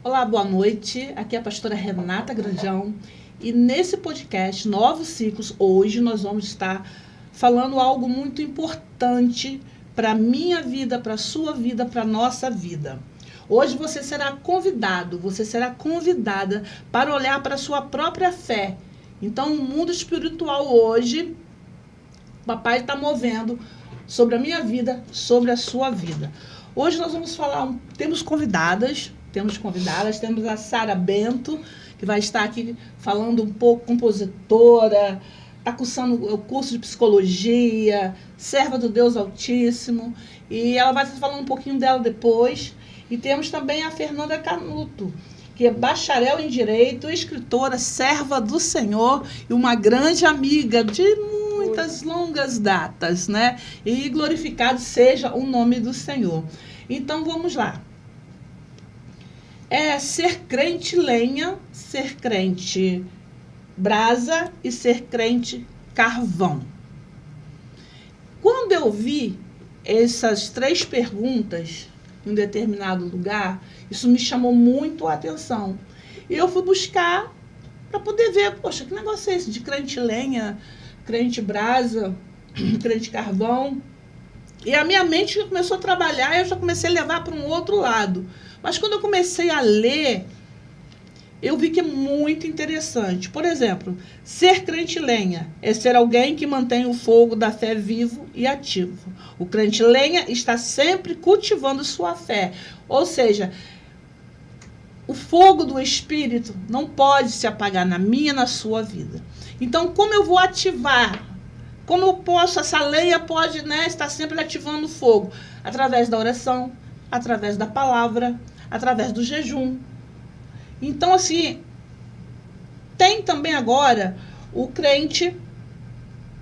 Olá, boa noite. Aqui é a pastora Renata Grandão. E nesse podcast, Novos Ciclos, hoje nós vamos estar falando algo muito importante para a minha vida, para a sua vida, para a nossa vida. Hoje você será convidado, você será convidada para olhar para a sua própria fé. Então, o mundo espiritual hoje, o papai está movendo sobre a minha vida, sobre a sua vida. Hoje nós vamos falar, temos a Sara Bento, que vai estar aqui falando um pouco, compositora, está cursando o curso de psicologia, serva do Deus Altíssimo, e ela vai estar falando um pouquinho dela depois. E temos também a Fernanda Canuto, que é bacharel em Direito, escritora, serva do Senhor e uma grande amiga de muitas longas datas, né? E glorificado seja o nome do Senhor. Então, vamos lá. É ser crente lenha, ser crente brasa e ser crente carvão. Quando eu vi essas 3 perguntas em um determinado lugar, isso me chamou muito a atenção. E eu fui buscar para poder ver, poxa, que negócio é esse de crente lenha, crente brasa, crente carvão? E a minha mente começou a trabalhar e eu já comecei a levar para um outro lado. Mas quando eu comecei a ler, eu vi que é muito interessante. Por exemplo, ser crente lenha é ser alguém que mantém o fogo da fé vivo e ativo. O crente lenha está sempre cultivando sua fé. Ou seja, o fogo do Espírito não pode se apagar na minha e na sua vida. Então, como eu vou ativar? Como eu posso, essa lenha pode, estar sempre ativando o fogo? Através da oração, através da palavra, através do jejum. Então, assim, tem também agora o crente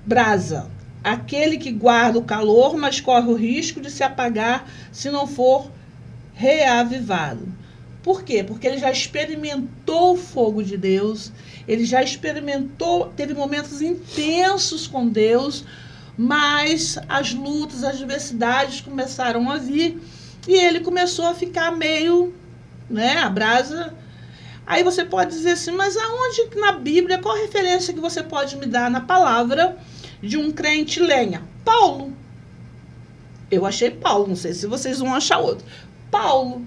brasa, aquele que guarda o calor, mas corre o risco de se apagar se não for reavivado. Por quê? Porque ele já experimentou o fogo de Deus, ele já experimentou, teve momentos intensos com Deus, mas as lutas, as adversidades começaram a vir e ele começou a ficar meio, a brasa. Aí você pode dizer assim, mas aonde na Bíblia, qual a referência que você pode me dar na palavra de um crente lenha? Paulo. Eu achei Paulo, não sei se vocês vão achar outro. Paulo.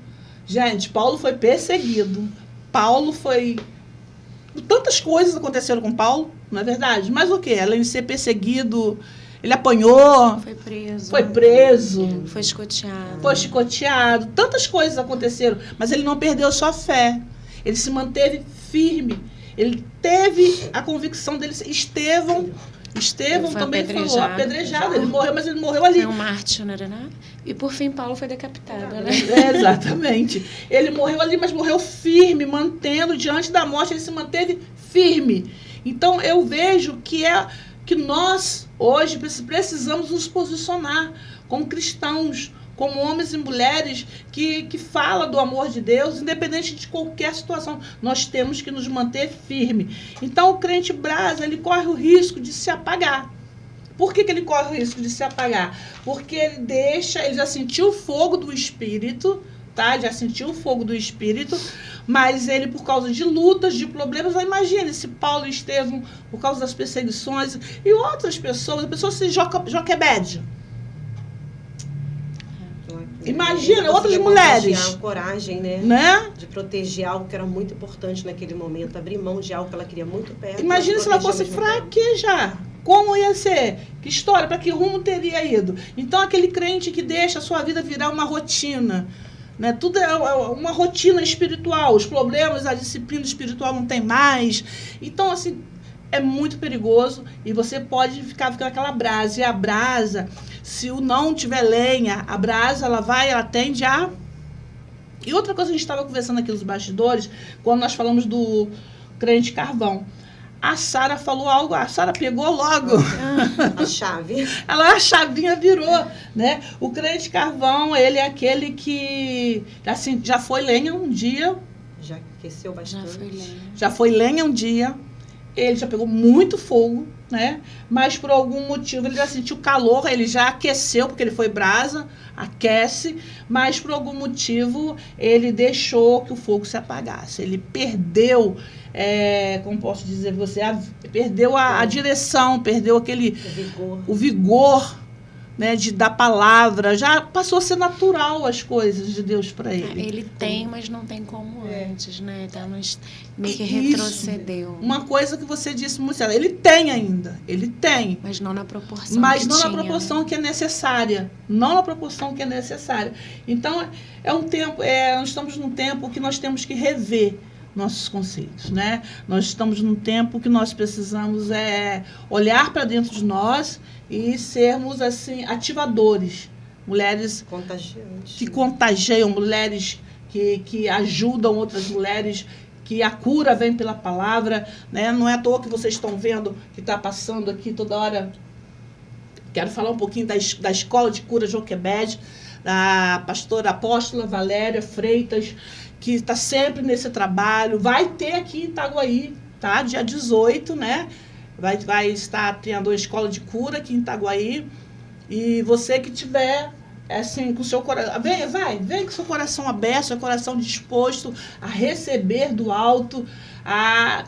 Gente, Paulo foi perseguido. Paulo foi... Tantas coisas aconteceram com Paulo, não é verdade? Mas o quê? Além de ser perseguido, ele apanhou. Foi preso. Foi escoteado. Escoteado. Tantas coisas aconteceram, mas ele não perdeu sua fé. Ele se manteve firme. Ele teve a convicção dele. Estevão também falou, apedrejado. Ele morreu, mas ele morreu ali. Foi um mártir, não era nada? E por fim, Paulo foi decapitado, né? Exatamente. Ele morreu ali, mas morreu firme, mantendo, diante da morte, ele se manteve firme. Então, eu vejo que nós, hoje, precisamos nos posicionar como cristãos, como homens e mulheres que falam do amor de Deus, independente de qualquer situação. Nós temos que nos manter firme. Então, o crente brasa, ele corre o risco de se apagar. Por que ele corre o risco de se apagar? Porque ele já sentiu o fogo do Espírito, tá? Já sentiu o fogo do Espírito, mas ele, por causa de lutas, de problemas, imagine se Paulo e Estevão, por causa das perseguições, e outras pessoas, a pessoa se Joquebede. Imagina, outras mulheres. A coragem, né? De proteger algo que era muito importante naquele momento, abrir mão de algo que ela queria muito perto. Imagina se ela fosse fraquejar. Como ia ser? Que história? Para que rumo teria ido? Então, aquele crente que deixa a sua vida virar uma rotina, né? Tudo é uma rotina espiritual. Os problemas, a disciplina espiritual não tem mais. Então, assim, é muito perigoso e você pode ficar com aquela brasa. E a brasa, se não tiver lenha, a brasa, ela tende a... E outra coisa, a gente estava conversando aqui nos bastidores, quando nós falamos do crente carvão. A Sara falou algo, a Sara pegou logo a chave. A chavinha virou, né? O crente carvão, ele é aquele que assim, já foi lenha um dia. Já aqueceu bastante. Já foi lenha um dia. Ele já pegou muito fogo. né? Mas por algum motivo ele já sentiu calor, ele já aqueceu, porque ele foi brasa, aquece, mas por algum motivo ele deixou que o fogo se apagasse. Ele perdeu, como posso dizer você, perdeu a direção, perdeu o vigor, né, da palavra. Já passou a ser natural as coisas de Deus para ele. Ele tem, mas não tem como antes, né? Tá, mas meio que Isso. retrocedeu. Uma coisa que você disse muito certo, ele tem ainda, ele tem. Mas não na proporção Mas que não tinha, na proporção, né, que é necessária. Não na proporção que é necessária. Então, nós estamos num tempo que nós temos que rever nossos conceitos, né? Nós estamos num tempo que nós precisamos olhar para dentro de nós e sermos, assim, ativadores. Mulheres que contagiam, mulheres que ajudam outras mulheres, que a cura vem pela palavra, né? Não é à toa que vocês estão vendo que está passando aqui toda hora. Quero falar um pouquinho da Escola de Cura Joquebed, da pastora apóstola Valéria Freitas, que está sempre nesse trabalho. Vai ter aqui em Itaguaí, tá? Dia 18, né? Vai estar tendo a Escola de Cura aqui em Itaguaí. E você que tiver, assim, com o seu coração... Vem com o seu coração aberto, seu coração disposto a receber do alto,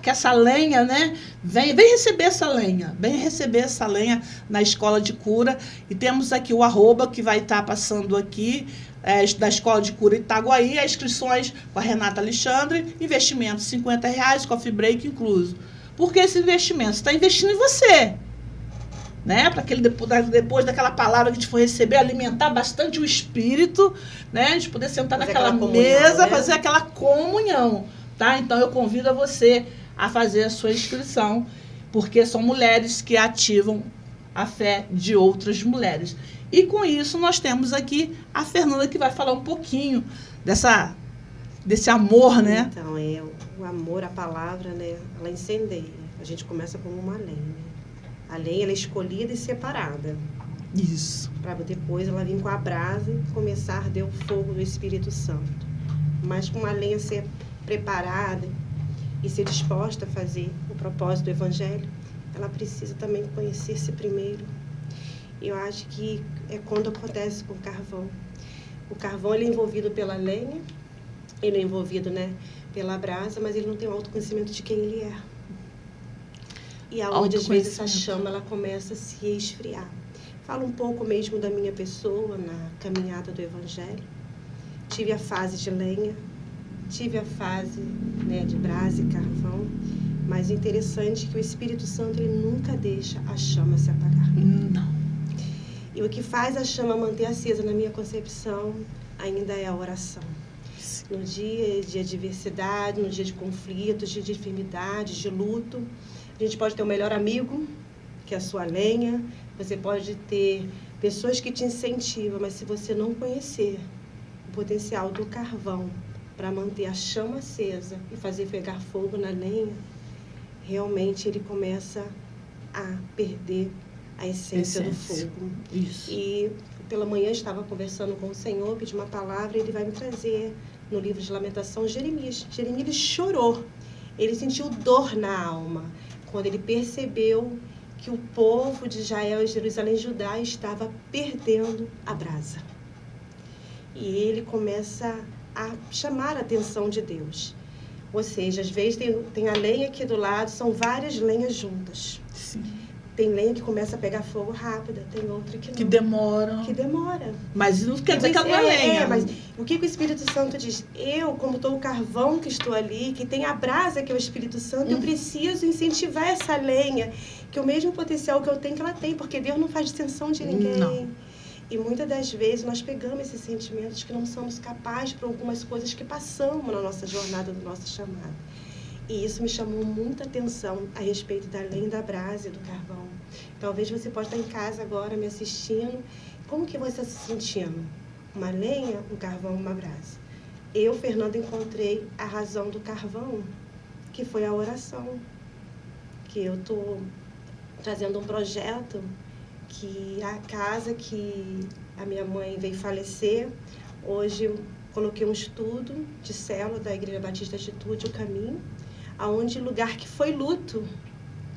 que essa lenha, né? Vem receber essa lenha. Vem receber essa lenha na Escola de Cura. E temos aqui o @ que vai estar passando aqui, da Escola de Cura Itaguaí, as inscrições com a Renata Alexandre, investimento R$50, coffee break incluso. Por que esse investimento? Você está investindo em você, né? Para depois daquela palavra que a gente for receber, alimentar bastante o espírito, né? A gente poder sentar naquela mesa, né? Fazer aquela comunhão, tá? Então eu convido a você a fazer a sua inscrição, porque são mulheres que ativam a fé de outras mulheres. E com isso nós temos aqui a Fernanda, que vai falar um pouquinho desse amor, né? Então, o amor, a palavra, né? Ela incendeia. A gente começa como uma lenha, né? A lenha, ela é escolhida e separada. Isso. Para depois ela vir com a brasa e começar a arder o fogo do Espírito Santo. Mas com a lenha ser preparada e ser disposta a fazer o propósito do Evangelho, ela precisa também conhecer-se primeiro. Eu acho que é quando acontece com o carvão. O carvão, ele é envolvido pela lenha, ele é envolvido, né, pela brasa, mas ele não tem o autoconhecimento de quem ele é. E aonde, às vezes, essa chama, ela começa a se esfriar. Falo um pouco mesmo da minha pessoa na caminhada do Evangelho. Tive a fase de lenha, tive a fase, né, de brasa e carvão, mas o interessante é que o Espírito Santo, ele nunca deixa a chama se apagar. Não. E o que faz a chama manter acesa, na minha concepção, ainda é a oração. No dia de adversidade, no dia de conflitos, dia de enfermidade, de luto, a gente pode ter o melhor amigo, que é a sua lenha. Você pode ter pessoas que te incentivam, mas se você não conhecer o potencial do carvão para manter a chama acesa e fazer pegar fogo na lenha, realmente ele começa a perder a essência do fogo. Isso. E pela manhã estava conversando com o Senhor, pedi uma palavra, e ele vai me trazer no livro de Lamentação Jeremias. Jeremias chorou, ele sentiu dor na alma, quando ele percebeu que o povo de Israel e Jerusalém, Judá, estava perdendo a brasa. E ele começa a chamar a atenção de Deus. Ou seja, às vezes tem a lenha aqui do lado, são várias lenhas juntas. Sim. Tem lenha que começa a pegar fogo rápida, tem outra que não. Que demora. Que demora. Mas não quer dizer que ela não é lenha. Mas o que o Espírito Santo diz? Eu, como estou o carvão que estou ali, que tem a brasa que é o Espírito Santo, eu preciso incentivar essa lenha, que o mesmo potencial que eu tenho, que ela tem, porque Deus não faz distinção de ninguém. Não. E muitas das vezes nós pegamos esses sentimentos que não somos capazes por algumas coisas que passamos na nossa jornada, do nosso chamado. E isso me chamou muita atenção a respeito da lenha, da brasa e do carvão. Talvez você possa estar em casa agora me assistindo. Como que você está se sentindo? Uma lenha, um carvão, uma brasa? Eu, Fernanda, encontrei a razão do carvão, que foi a oração. Que eu estou trazendo um projeto, que a casa que a minha mãe veio falecer, hoje eu coloquei um estudo de célula da Igreja Batista Atitude, o Caminho, aonde lugar que foi luto,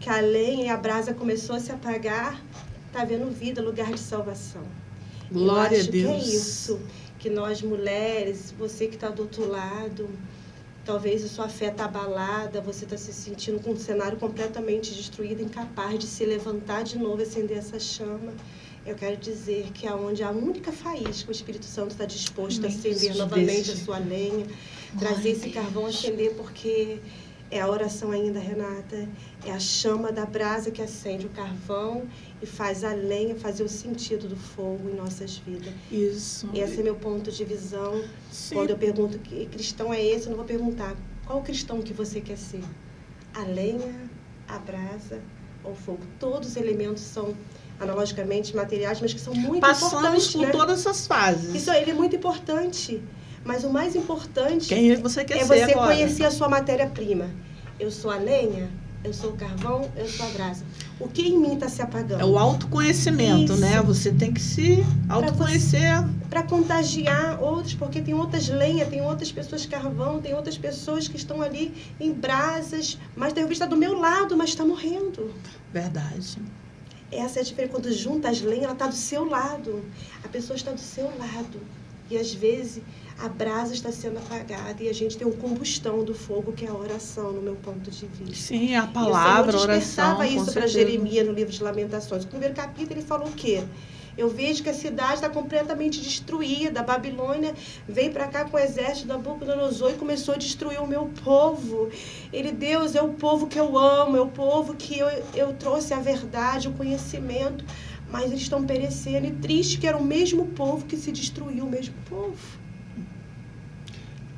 que a lenha e a brasa começou a se apagar, está vendo vida, lugar de salvação. Glória Eu acho a Deus. que é isso, que nós mulheres, você que está do outro lado, talvez a sua fé está abalada, você está se sentindo com um cenário completamente destruído, incapaz de se levantar de novo e acender essa chama. Eu quero dizer que é onde a única faísca, o Espírito Santo está disposto a acender novamente a sua lenha, trazer esse carvão a acender, porque é a oração ainda, Renata, é a chama da brasa que acende o carvão e faz a lenha fazer o sentido do fogo em nossas vidas. Isso. Esse é meu ponto de visão. Sim. Quando eu pergunto que cristão é esse, eu não vou perguntar qual cristão que você quer ser. A lenha, a brasa ou o fogo. Todos os elementos são analogicamente materiais, mas que são muito Passamos importantes. por todas essas fases. Isso ele é muito importante. Mas o mais importante Quem você quer é ser você agora? conhecer a sua matéria-prima. Eu sou a lenha, eu sou o carvão, eu sou a brasa. O que em mim está se apagando? É o autoconhecimento, Isso. né? Você tem que se autoconhecer. Para contagiar outros, porque tem outras lenhas, tem outras pessoas carvão, tem outras pessoas que estão ali em brasas, mas de repente está do meu lado, mas está morrendo. Verdade. Essa é a diferença. Quando junta as lenhas, ela está do seu lado. A pessoa está do seu lado. E às vezes a brasa está sendo apagada e a gente tem um combustão do fogo, que é a oração, no meu ponto de vista. Sim, a palavra, a oração. E o Senhor despertava isso para certeza. Jeremias no livro de Lamentações. No primeiro capítulo ele falou o quê? Eu vejo que a cidade está completamente destruída. A Babilônia veio para cá com o exército da Nabucodonosor e começou a destruir o meu povo. Deus, é o povo que eu amo, é o povo que eu trouxe a verdade, o conhecimento. Mas eles estão perecendo. E triste que era o mesmo povo que se destruiu, o mesmo povo.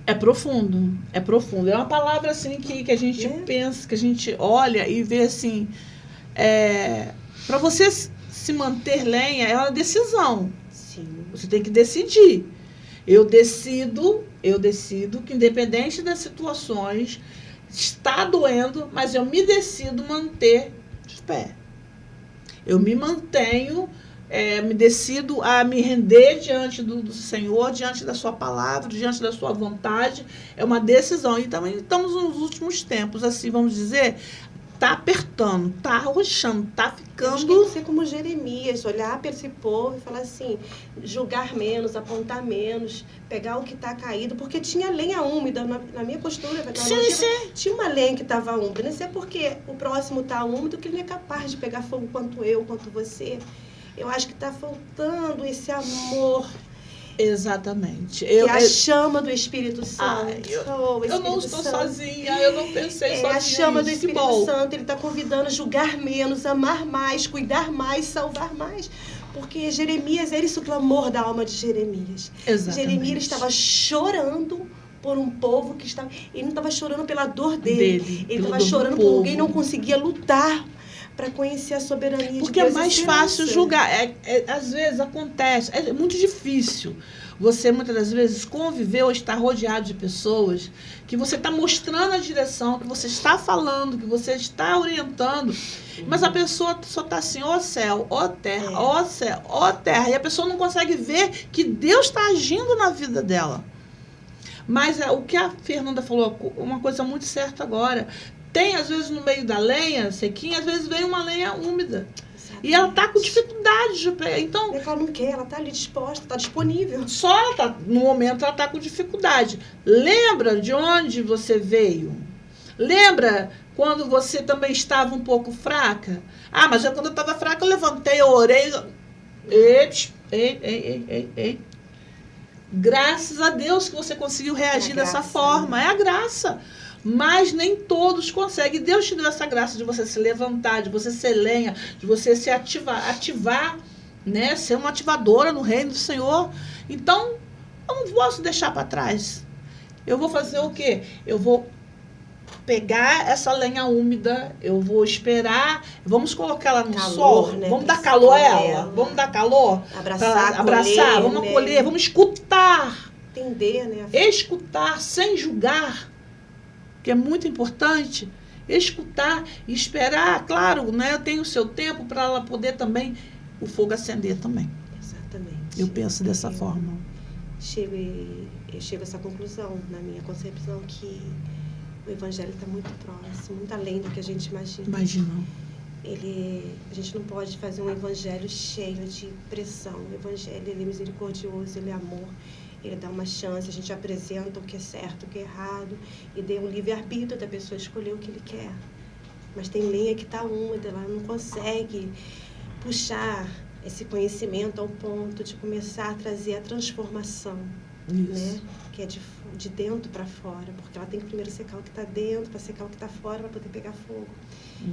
É profundo, é profundo. É uma palavra assim que a gente pensa, que a gente olha e vê assim. Para você se manter lenha, é uma decisão. Sim. Você tem que decidir. Eu decido que independente das situações, está doendo, mas eu me decido manter de pé. Eu me mantenho, me decido a me render diante do Senhor, diante da sua palavra, diante da sua vontade. É uma decisão. E também estamos nos últimos tempos, assim, vamos dizer, está apertando, está arrochando, está ficando... Acho que tem que ser como Jeremias, olhar para esse povo e falar assim, julgar menos, apontar menos, pegar o que está caído, porque tinha lenha úmida na minha postura. Sim. Tinha uma lenha que estava úmida, não sei porque o próximo está úmido, que ele não é capaz de pegar fogo quanto eu, quanto você. Eu acho que está faltando esse amor. Exatamente. Que é a chama do Espírito Santo. Eu não estou sozinha, eu não pensei sozinha. É a chama do isso, Espírito Santo, ele está convidando a julgar menos, amar mais, cuidar mais, salvar mais. Porque Jeremias era isso, o clamor da alma de Jeremias. Exatamente. Jeremias estava chorando por um povo que estava... Ele não estava chorando pela dor dele. Ele estava chorando por alguém que não conseguia lutar para conhecer a soberania de Deus. Porque é mais fácil julgar. Às vezes acontece, é muito difícil. Você, muitas das vezes, conviver ou estar rodeado de pessoas que você está mostrando a direção, que você está falando, que você está orientando, mas a pessoa só está assim, ó céu, ó terra, ó céu, ó terra, e a pessoa não consegue ver que Deus está agindo na vida dela. Mas o que a Fernanda falou, uma coisa muito certa agora, tem, às vezes, no meio da lenha sequinha, às vezes vem uma lenha úmida. Exatamente. E ela está com dificuldade de pegar. Então, ela não quer, ela está ali disposta, está disponível. Só ela tá, no momento ela está com dificuldade. Lembra de onde você veio? Lembra quando você também estava um pouco fraca? Ah, mas quando eu estava fraca, eu levantei, eu orei. Ei. Graças a Deus que você conseguiu reagir dessa forma. É a graça. Mas nem todos conseguem. Deus te deu essa graça de você se levantar, de você ser lenha, de você se ativar, né? Ser uma ativadora no reino do Senhor. Então, eu não posso deixar para trás. Eu vou fazer o quê? Eu vou pegar essa lenha úmida, eu vou esperar, vamos colocar ela no sol, né? Vamos dar calor a ela, vamos dar calor, abraçar, vamos acolher, vamos escutar. Entender, né? Escutar sem julgar, que é muito importante, escutar e esperar, claro, né? Eu tenho o seu tempo para ela poder também, o fogo acender também. Exatamente. Eu penso dessa forma. Eu chego a essa conclusão, na minha concepção, que o Evangelho está muito próximo, muito além do que a gente imagina. Imagina. A gente não pode fazer um Evangelho cheio de pressão. O Evangelho, ele é misericordioso, ele é amor, ele dá uma chance, a gente apresenta o que é certo, o que é errado, e dê um livre-arbítrio da pessoa escolher o que ele quer. Mas tem lenha que está úmida, ela não consegue puxar esse conhecimento ao ponto de começar a trazer a transformação, né? Que é de dentro para fora, porque ela tem que primeiro secar o que está dentro, para secar o que está fora, para poder pegar fogo.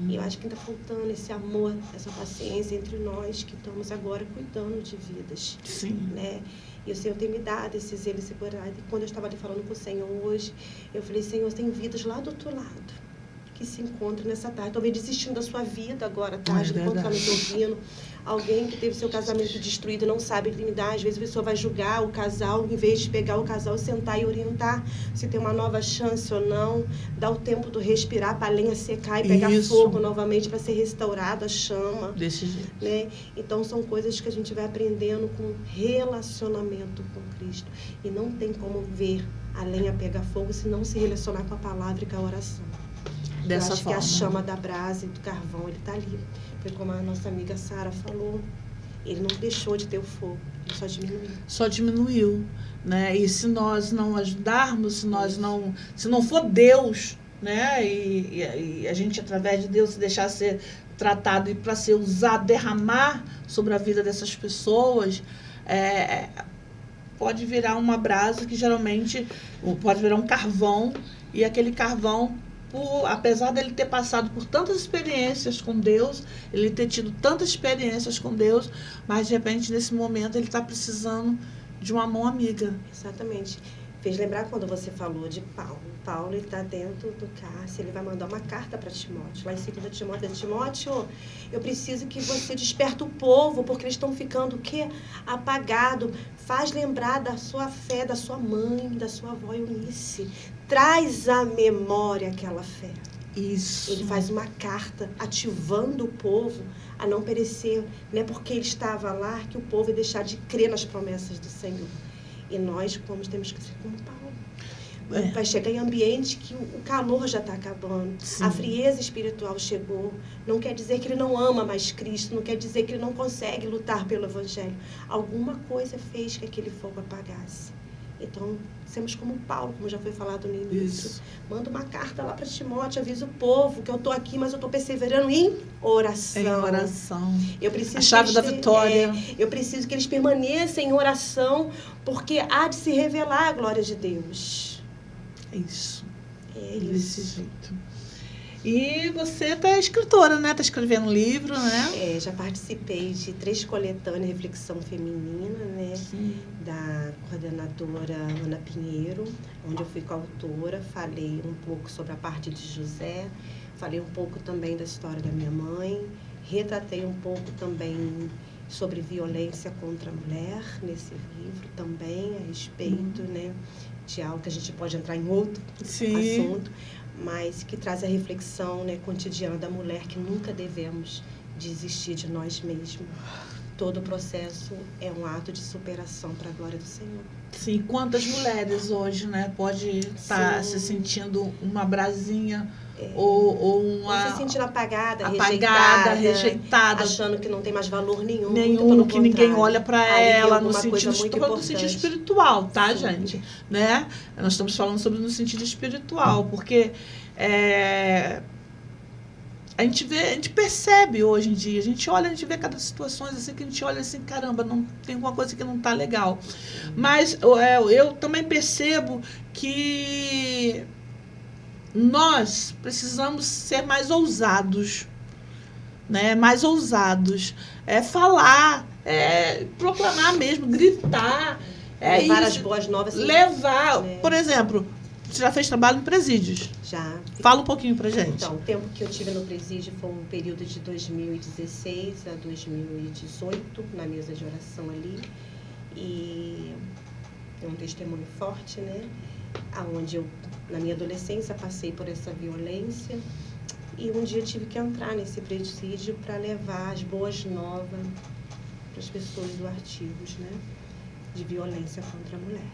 E eu acho que está faltando esse amor, essa paciência entre nós que estamos agora cuidando de vidas. Sim. Né? E o Senhor tem me dado esse zelo e segurança. E quando eu estava ali falando com o Senhor hoje, eu falei, Senhor, tem vidas lá do outro lado que se encontram nessa tarde, talvez desistindo da sua vida agora, tarde, enquanto está nos ouvindo. Alguém que teve seu casamento destruído não sabe lidar, às vezes a pessoa vai julgar o casal, em vez de pegar o casal, sentar e orientar se tem uma nova chance ou não, dar o tempo do respirar para a lenha secar e pegar fogo novamente para ser restaurada a chama. Desse jeito. Né? Então são coisas que a gente vai aprendendo com relacionamento com Cristo. E não tem como ver a lenha pegar fogo se não se relacionar com a palavra e com a oração. Dessa Eu acho forma. que a chama da brasa e do carvão, ele está ali. Foi como a nossa amiga Sara falou. Ele não deixou de ter o fogo, ele só diminuiu. Só diminuiu, né? E se nós não ajudarmos, se não for Deus, né? E a gente, através de Deus, se deixar ser tratado e para ser usado, derramar sobre a vida dessas pessoas, pode virar uma brasa que geralmente pode virar um carvão, e aquele carvão, apesar dele ter passado por tantas experiências com Deus, ele ter tido tantas experiências com Deus, mas de repente nesse momento ele está precisando de uma mão amiga. Exatamente. Fez lembrar quando você falou de Paulo. Paulo está dentro do cárcere, ele vai mandar uma carta para Timóteo. Lá em 2 Timóteo, Timóteo, eu preciso que você desperte o povo, porque eles estão ficando o quê? Apagado. Faz lembrar da sua fé, da sua mãe, da sua avó Eunice. Traz à memória aquela fé. Isso. Ele faz uma carta ativando o povo a não perecer. Não é porque ele estava lá que o povo ia deixar de crer nas promessas do Senhor. E nós, como temos que ser como Paulo. Vai chegar em ambiente que o calor já está acabando. Sim. A frieza espiritual chegou. Não quer dizer que ele não ama mais Cristo. Não quer dizer que ele não consegue lutar pelo Evangelho. Alguma coisa fez que aquele fogo apagasse. Então, somos como Paulo, como já foi falado no início. Isso. Manda uma carta lá para Timóteo, avisa o povo que eu estou aqui, mas eu estou perseverando em oração. Em oração. Eu preciso a chave da vitória. Eu preciso que eles permaneçam em oração, porque há de se revelar a glória de Deus. É isso. É isso. Desse jeito. E você é escritora, né? Está escrevendo um livro, né? Já participei de 3 coletâneas de reflexão feminina, né? Sim. Da coordenadora Ana Pinheiro, onde eu fui coautora. Falei um pouco sobre a parte de José, falei um pouco também da história da minha mãe, retratei um pouco também sobre violência contra a mulher nesse livro também, a respeito, né? De algo que a gente pode entrar em outro assunto, mas que traz a reflexão, né, cotidiana da mulher, que nunca devemos desistir de nós mesmos. Todo o processo é um ato de superação para a glória do Senhor. Sim, quantas mulheres hoje, né, pode estar se sentindo uma brasinha ou uma... se sentindo apagada, rejeitada, achando que não tem mais valor nenhum que ninguém olha para ela, no sentido espiritual, tá, sim, gente? Né? Nós estamos falando sobre no sentido espiritual, porque a gente percebe hoje em dia, a gente vê cada situação assim, que a gente olha assim, caramba, não tem alguma coisa que não está legal. Mas eu também percebo que nós precisamos ser mais ousados, né? Mais ousados. Falar, proclamar mesmo, gritar. Levar as boas novas. Levar, por exemplo, você já fez trabalho em presídios? Já. Fala um pouquinho pra gente. Então, o tempo que eu tive no presídio foi um período de 2016 a 2018, na mesa de oração ali. E é um testemunho forte, né? Onde eu, na minha adolescência, passei por essa violência. E um dia eu tive que entrar nesse presídio para levar as boas novas para as pessoas do Artigos, né? De violência contra a mulher.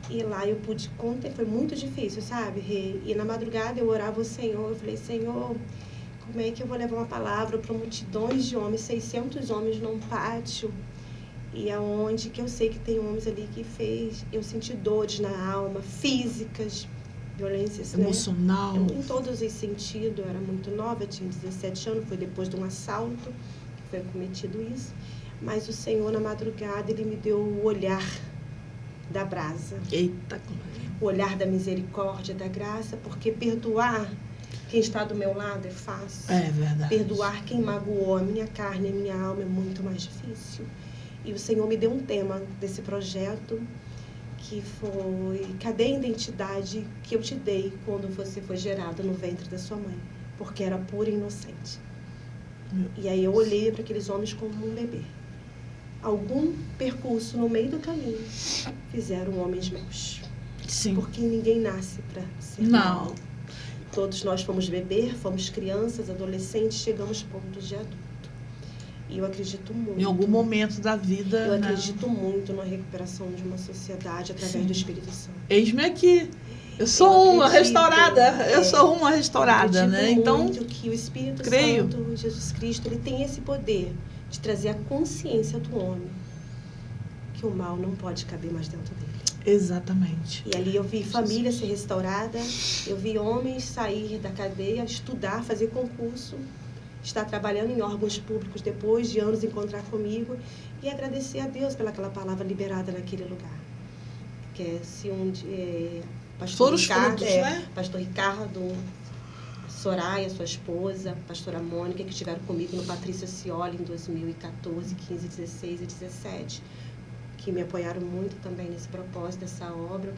E lá eu pude conter, foi muito difícil, sabe, Rê? E na madrugada eu orava ao Senhor, eu falei, Senhor, como é que eu vou levar uma palavra para multidões de homens, 600 homens num pátio, e aonde que eu sei que tem homens ali que fez eu senti dores na alma, físicas, violências, emocional, né? Em todos os sentidos, eu era muito nova, eu tinha 17 anos, foi depois de um assalto que foi cometido isso, mas o Senhor na madrugada, Ele me deu o olhar da brasa. Eita, o olhar da misericórdia, da graça, porque perdoar quem está do meu lado é fácil. É verdade. Perdoar quem magoou a minha carne e a minha alma é muito mais difícil. E o Senhor me deu um tema desse projeto, que foi: cadê a identidade que eu te dei quando você foi gerado no ventre da sua mãe? Porque era pura e inocente. E aí eu olhei para aqueles homens como um bebê. Algum percurso no meio do caminho fizeram homens meus. Sim. Porque ninguém nasce para ser Não. mal. Todos nós fomos beber, fomos crianças, adolescentes, chegamos a pontos de adulto. E eu acredito muito. Em algum momento da vida. Eu né? acredito muito na recuperação de uma sociedade através Sim. do Espírito Santo. Eis-me aqui. Eu sou uma restaurada. Eu sou uma restaurada, eu né? acredito Então, muito que o Espírito creio. Santo, Jesus Cristo, ele tem esse poder de trazer a consciência do homem que o mal não pode caber mais dentro dele. Exatamente. E ali eu vi família ser restaurada, eu vi homens sair da cadeia, estudar, fazer concurso, estar trabalhando em órgãos públicos depois de anos encontrar comigo e agradecer a Deus pelaquela palavra liberada naquele lugar. Que é se pastor Foram os Ricardo, frutos, né? Pastor Ricardo, Soraya, sua esposa, pastora Mônica, que estiveram comigo no Patrícia Cioli em 2014, 15, 16 e 17, que me apoiaram muito também nesse propósito, dessa obra.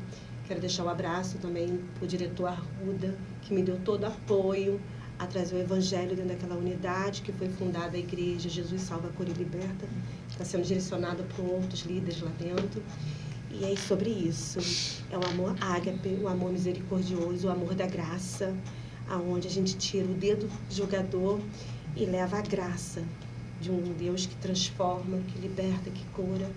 Quero deixar um abraço também para o diretor Arruda, que me deu todo apoio a trazer o Evangelho dentro daquela unidade, que foi fundada a Igreja Jesus Salva, Cura e Liberta. Está sendo direcionada por outros líderes lá dentro. E é sobre isso. É o amor ágape, o amor misericordioso, o amor da graça, aonde a gente tira o dedo julgador e leva a graça de um Deus que transforma, que liberta, que cura.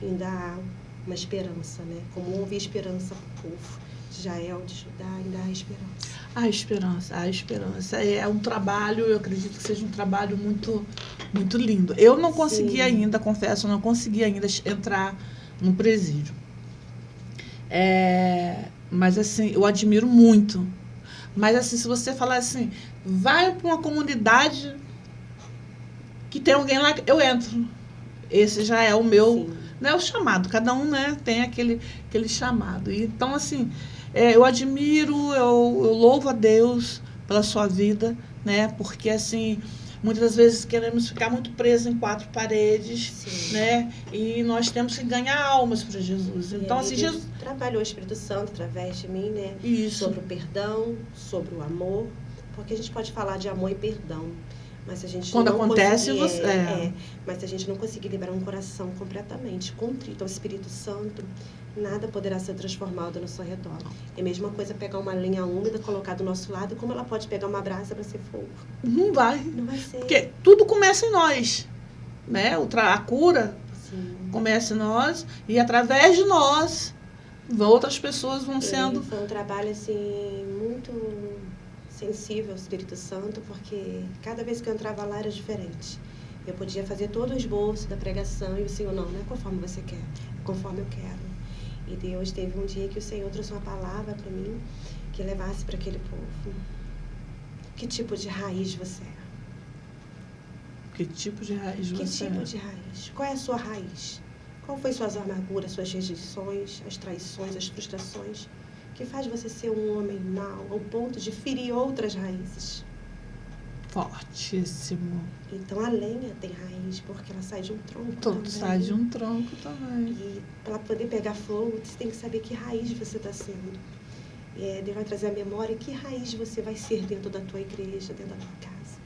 E ainda há uma esperança, né? Como houve esperança para o povo de Israel, de Judá, ainda há esperança. A esperança, a esperança. É um trabalho, eu acredito que seja um trabalho muito, muito lindo. Eu não consegui Sim. ainda, confesso, não consegui ainda entrar no presídio. Mas assim, eu admiro muito. Mas assim, se você falar assim, vai para uma comunidade que tem alguém lá, eu entro. Esse já é o meu, Sim. né, o chamado. Cada um, né, tem aquele chamado. E, então, assim, eu admiro, eu louvo a Deus pela sua vida, né? Porque, assim, muitas das vezes queremos ficar muito presos em quatro paredes, Sim. né? E nós temos que ganhar almas para Jesus. Então, E assim, Deus Jesus... trabalhou o Espírito Santo através de mim, né? Isso. Sobre o perdão, sobre o amor, porque a gente pode falar de amor e perdão, mas se a gente Quando não acontece, conseguir, você... mas se a gente não conseguir liberar um coração completamente contrito ao Espírito Santo, nada poderá ser transformado ao nosso redor. É a mesma coisa pegar uma lenha úmida, colocar do nosso lado, como ela pode pegar uma brasa para ser fogo? Não vai. Não vai ser. Porque tudo começa em nós, né? A cura Sim. começa em nós e através de nós outras pessoas vão E sendo... foi um trabalho assim muito sensível ao Espírito Santo, porque cada vez que eu entrava lá era diferente. Eu podia fazer todo o esboço da pregação e o Senhor, não é conforme você quer, é conforme eu quero. E Deus teve um dia que o Senhor trouxe uma palavra para mim que levasse para aquele povo. Que tipo de raiz você é? Que tipo de raiz Que você tipo de raiz? Qual é a sua raiz? Qual foi suas amarguras, suas rejeições, as traições, as frustrações? Que faz você ser um homem mau ao ponto de ferir outras raízes? Fortíssimo. Então a lenha tem raiz, porque ela sai de um tronco Todo também. sai de um tronco também. E para poder pegar fogo, você tem que saber que raiz você está sendo. E Deus vai trazer a memória que raiz você vai ser dentro da tua igreja, dentro da tua casa.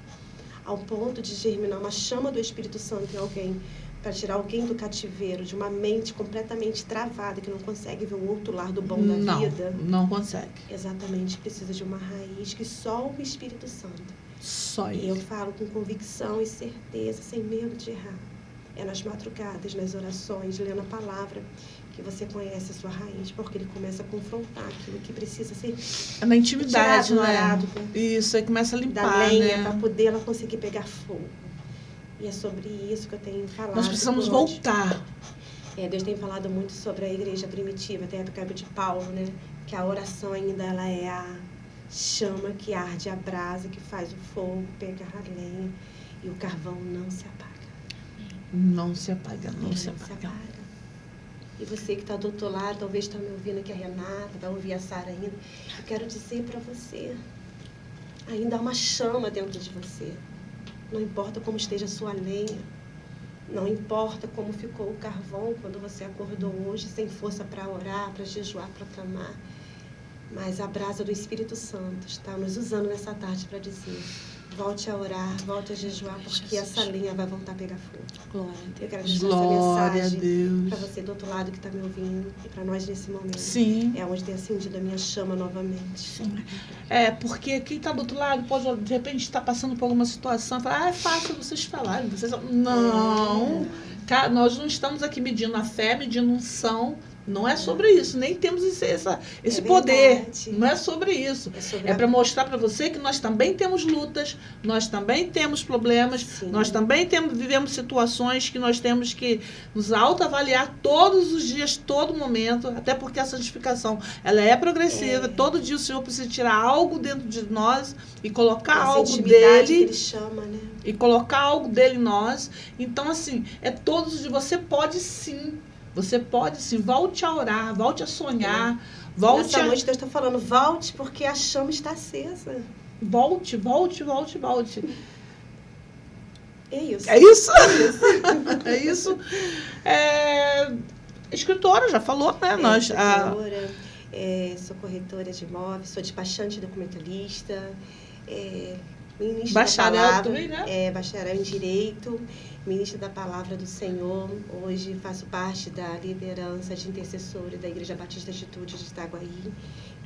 Ao ponto de germinar uma chama do Espírito Santo em alguém, para tirar alguém do cativeiro, de uma mente completamente travada, que não consegue ver o outro lado bom da vida. Não consegue. Exatamente, precisa de uma raiz que só o Espírito Santo. Só E eu ele. falo com convicção e certeza, sem medo de errar. É nas madrugadas, nas orações, lendo a palavra, que você conhece a sua raiz, porque ele começa a confrontar aquilo que precisa ser É na intimidade, tirado do né? arado, Isso, aí começa a da limpar, lenha, né? para poder ela conseguir pegar fogo. E é sobre isso que eu tenho falado. Nós precisamos por hoje. voltar. Deus tem falado muito sobre a igreja primitiva, até a época de Paulo, né? Que a oração ainda ela é a chama que arde, a brasa que faz o fogo pegar a lenha e o carvão não se apaga. Não se apaga, não Ele se apaga. E você que está do outro lado, talvez está me ouvindo aqui, a Renata, vai ouvir a Sara ainda. Eu quero dizer para você, ainda há uma chama dentro de você. Não importa como esteja a sua lenha, não importa como ficou o carvão quando você acordou hoje, sem força para orar, para jejuar, para clamar. Mas a brasa do Espírito Santo está nos usando nessa tarde para dizer: volte a orar, volte a jejuar, porque essa lenha vai voltar a pegar fogo. Glória Eu quero deixar Glória essa a Deus. para você do outro lado que está me ouvindo e para nós nesse momento. Sim. É onde tem acendido a minha chama novamente. Sim. Porque quem está do outro lado pode, de repente, estar passando por alguma situação e falar, é fácil vocês falarem. Não. Nós não estamos aqui medindo a fé, medindo unção. Não é sobre isso, nem temos esse poder. Não é sobre isso. É para mostrar para você que nós também temos lutas, nós também temos problemas, Sim. nós também vivemos situações que nós temos que nos autoavaliar todos os dias, todo momento, até porque a santificação ela é progressiva. Todo dia o Senhor precisa tirar algo dentro de nós e colocar algo dele. Que ele chama, né? E colocar algo dele em nós. Então, assim, todos os dias. Você pode sim. Você pode sim, volte a orar, volte a sonhar, volte Nessa noite Deus está falando, volte, porque a chama está acesa. Volte. É isso. É isso? É isso. Escritora, já falou, né? Escritora, sou corretora de imóveis, sou despachante documentalista, ministra bacharel da palavra, também, né? Bacharel em Direito, ministra da Palavra do Senhor. Hoje faço parte da liderança de intercessores da Igreja Batista Atitude de Itaguaí.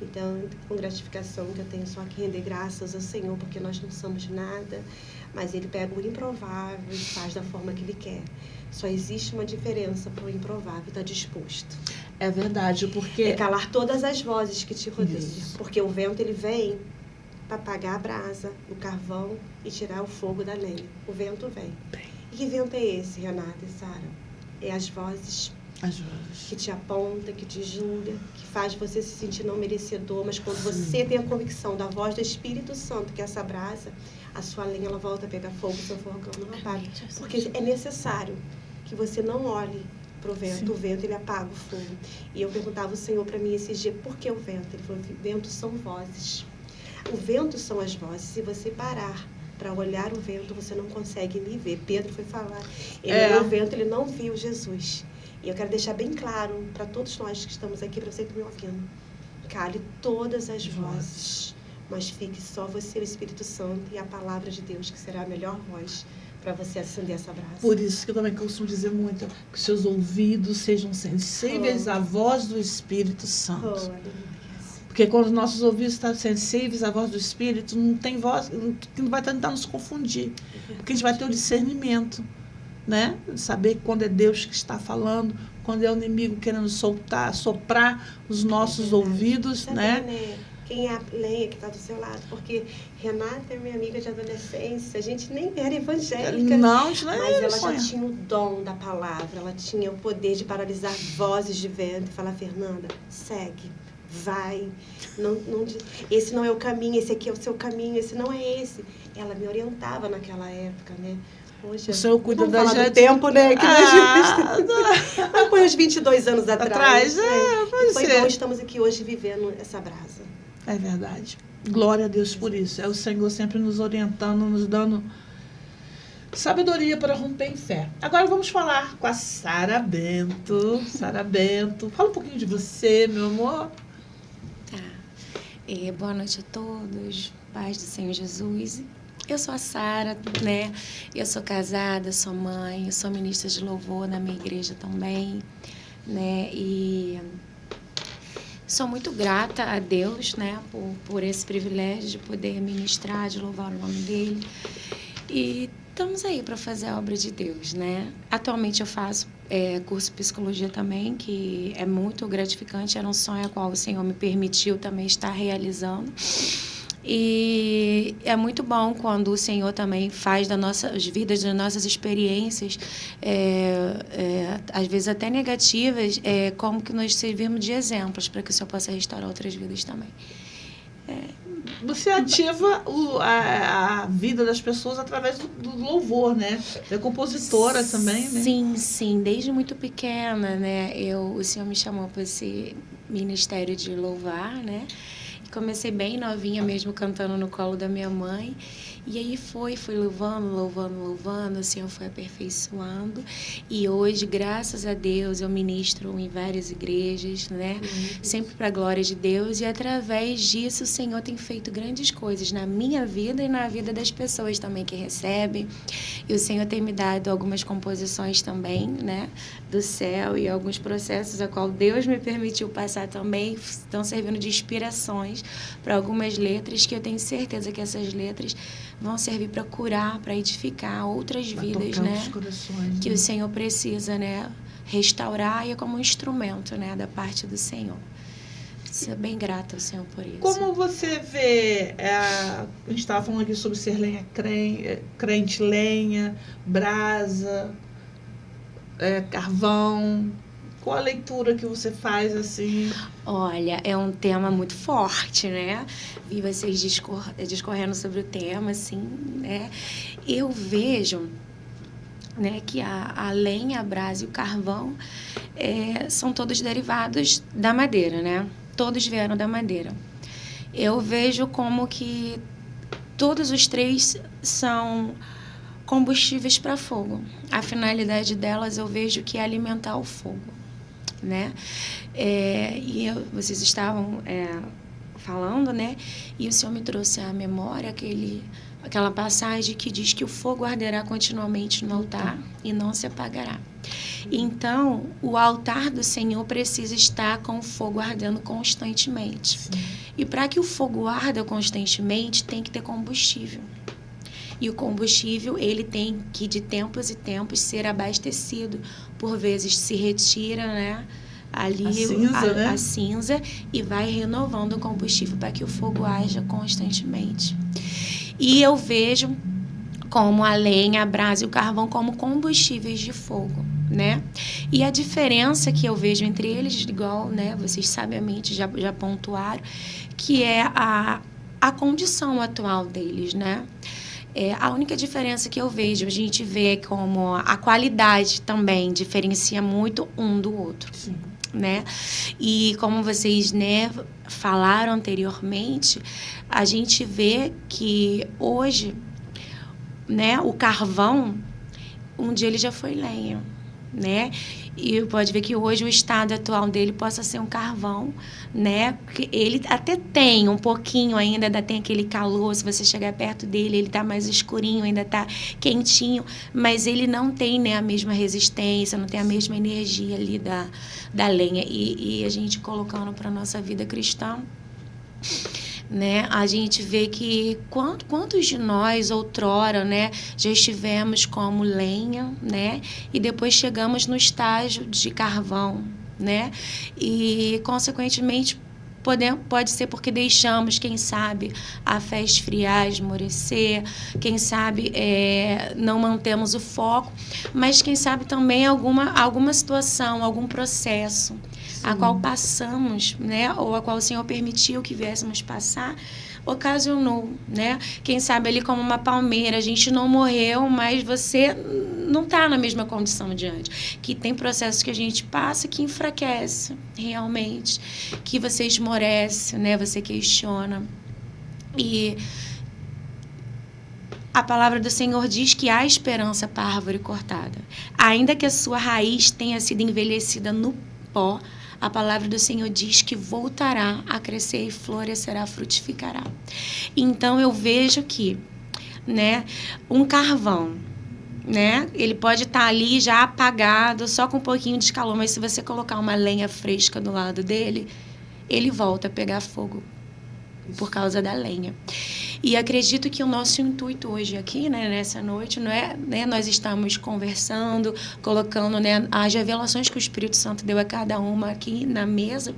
Então, com gratificação que eu tenho só que render graças ao Senhor, porque nós não somos nada, mas Ele pega o improvável e faz da forma que Ele quer. Só existe uma diferença para o improvável, está disposto. É verdade, porque... É calar todas as vozes que te rodeiam. Isso. Porque o vento, ele vem para apagar a brasa, o carvão e tirar o fogo da lenha. O vento vem. E que vento é esse, Renata e Sara? É as vozes que te aponta, que te julga, que faz você se sentir não merecedor, mas quando você tem a convicção da voz do Espírito Santo, que é essa brasa, a sua lenha ela volta a pegar fogo, o seu fogão não apaga. Porque é necessário que você não olhe para o vento. Sim. O vento, ele apaga o fogo. E eu perguntava ao Senhor para mim esses dias, por que o vento? Ele falou, vento são vozes. O vento são as vozes. Se você parar para olhar o vento, você não consegue me ver. Pedro foi falar. Ele olhou o vento, ele não viu Jesus. E eu quero deixar bem claro para todos nós que estamos aqui, para você que está me ouvindo. Cale todas as vozes, mas fique só você, o Espírito Santo e a palavra de Deus, que será a melhor voz para você acender essa brasa. Por isso que eu também costumo dizer muito, que seus ouvidos sejam sensíveis à voz do Espírito Santo. Porque quando os nossos ouvidos estão sensíveis à voz do Espírito, não tem voz, que não vai tentar nos confundir. Porque a gente vai ter o discernimento, né? Saber quando é Deus que está falando, quando é o inimigo querendo soprar os nossos ouvidos, sabe, né? Quem é a lenha que está do seu lado? Porque Renata é minha amiga de adolescência, a gente nem era evangélica. Não, mas ela já tinha o dom da palavra, ela tinha o poder de paralisar vozes de vento e falar, Fernanda, segue. Vai, esse não é o caminho, esse aqui é o seu caminho, esse não é esse. Ela me orientava naquela época, né? Hoje, o Senhor cuida da gente. Do tempo, né? Que foi uns 22 anos atrás. Foi bom, estamos aqui hoje vivendo essa brasa. É verdade. Glória a Deus por isso. É o Senhor sempre nos orientando, nos dando sabedoria para romper em fé. Agora vamos falar com a Sara Bento. Sara Bento, fala um pouquinho de você, meu amor. Boa noite a todos, paz do Senhor Jesus. Eu sou a Sara, né? Eu sou casada, sou mãe, eu sou ministra de louvor na minha igreja também, né? E sou muito grata a Deus, né? Por esse privilégio de poder ministrar, de louvar o nome dele. E estamos aí para fazer a obra de Deus, né? Atualmente eu faço curso de psicologia também, que é muito gratificante, era um sonho ao qual o Senhor me permitiu também estar realizando. E é muito bom quando o Senhor também faz das nossas vidas, das nossas experiências, às vezes até negativas, como que nós servimos de exemplos para que o Senhor possa restaurar outras vidas também. Você ativa a vida das pessoas através do louvor, né? É compositora também, né? Sim. Desde muito pequena, né? O Senhor me chamou para esse ministério de louvar, né? Comecei bem novinha mesmo, cantando no colo da minha mãe. E aí fui louvando, o Senhor foi aperfeiçoando. E hoje, graças a Deus, eu ministro em várias igrejas, né? Sempre para a glória de Deus. E através disso, o Senhor tem feito grandes coisas na minha vida e na vida das pessoas também que recebem. E o Senhor tem me dado algumas composições também, né? Do céu e alguns processos a qual Deus me permitiu passar também. Estão servindo de inspirações para algumas letras, que eu tenho certeza que essas letras vão servir para curar, para edificar outras vidas, né? Os corações, que né? o Senhor precisa, né? Restaurar, e é como um instrumento, né? Da parte do Senhor. Sou bem grata ao Senhor por isso. Como você vê, a gente estava falando aqui sobre ser lenha crente, lenha, brasa, carvão. Qual a leitura que você faz, assim? Olha, é um tema muito forte, né? Vi vocês discorrendo sobre o tema, assim, né? Eu vejo, né, que a lenha, a brasa e o carvão são todos derivados da madeira, né? Todos vieram da madeira. Eu vejo como que todos os três são combustíveis para fogo. A finalidade delas eu vejo que é alimentar o fogo, né? Vocês estavam falando, né? E o Senhor me trouxe à memória aquela passagem que diz que o fogo arderá continuamente no altar e não se apagará. Então, o altar do Senhor precisa estar com o fogo ardendo constantemente. Sim. E para que o fogo arda constantemente, tem que ter combustível. E o combustível, ele tem que, de tempos e tempos, ser abastecido. Por vezes se retira, né? Ali a cinza e vai renovando o combustível para que o fogo haja constantemente. E eu vejo como a lenha, a brasa e o carvão como combustíveis de fogo, né? E a diferença que eu vejo entre eles, igual, né, vocês sabiamente já pontuaram, que é a condição atual deles, né? A única diferença que eu vejo, a gente vê como a qualidade também diferencia muito um do outro. Sim. Né? E como vocês, né, falaram anteriormente, a gente vê que hoje, né, o carvão, um dia ele já foi lenha, né? E pode ver que hoje o estado atual dele possa ser um carvão, né? Ele até tem um pouquinho ainda tem aquele calor, se você chegar perto dele, ele tá mais escurinho, ainda tá quentinho, mas ele não tem, né, a mesma resistência, não tem a mesma energia ali da lenha. E a gente colocando para nossa vida cristã, né, a gente vê que quantos de nós outrora, né, já estivemos como lenha, né, e depois chegamos no estágio de carvão, né, e consequentemente pode ser porque deixamos, quem sabe, a fé esfriar, esmorecer, quem sabe não mantemos o foco, mas quem sabe também alguma situação, algum processo a qual passamos, né, ou a qual o Senhor permitiu que viéssemos passar, ocasionou, né? Quem sabe ali como uma palmeira, a gente não morreu, mas você não está na mesma condição de antes. Que tem processos que a gente passa que enfraquece realmente, que você esmorece, né? Você questiona. E a palavra do Senhor diz que há esperança para a árvore cortada. Ainda que a sua raiz tenha sido envelhecida no pó, a palavra do Senhor diz que voltará a crescer e florescerá, frutificará. Então, eu vejo que, né, um carvão, né, ele pode estar ali já apagado, só com um pouquinho de calor, mas se você colocar uma lenha fresca do lado dele, ele volta a pegar fogo por causa da lenha. E acredito que o nosso intuito hoje aqui, né, nessa noite, não é, né, nós estamos conversando, colocando, né, as revelações que o Espírito Santo deu a cada uma aqui na mesa.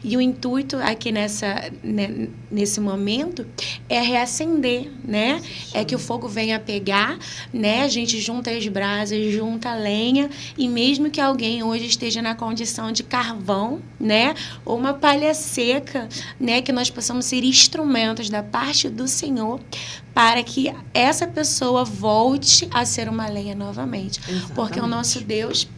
E o intuito aqui nesse momento é reacender, né? É que o fogo venha pegar, né? A gente junta as brasas, junta a lenha, e mesmo que alguém hoje esteja na condição de carvão, né? Ou uma palha seca, né? Que nós possamos ser instrumentos da parte do Senhor para que essa pessoa volte a ser uma lenha novamente. Exatamente. Porque o nosso Deus,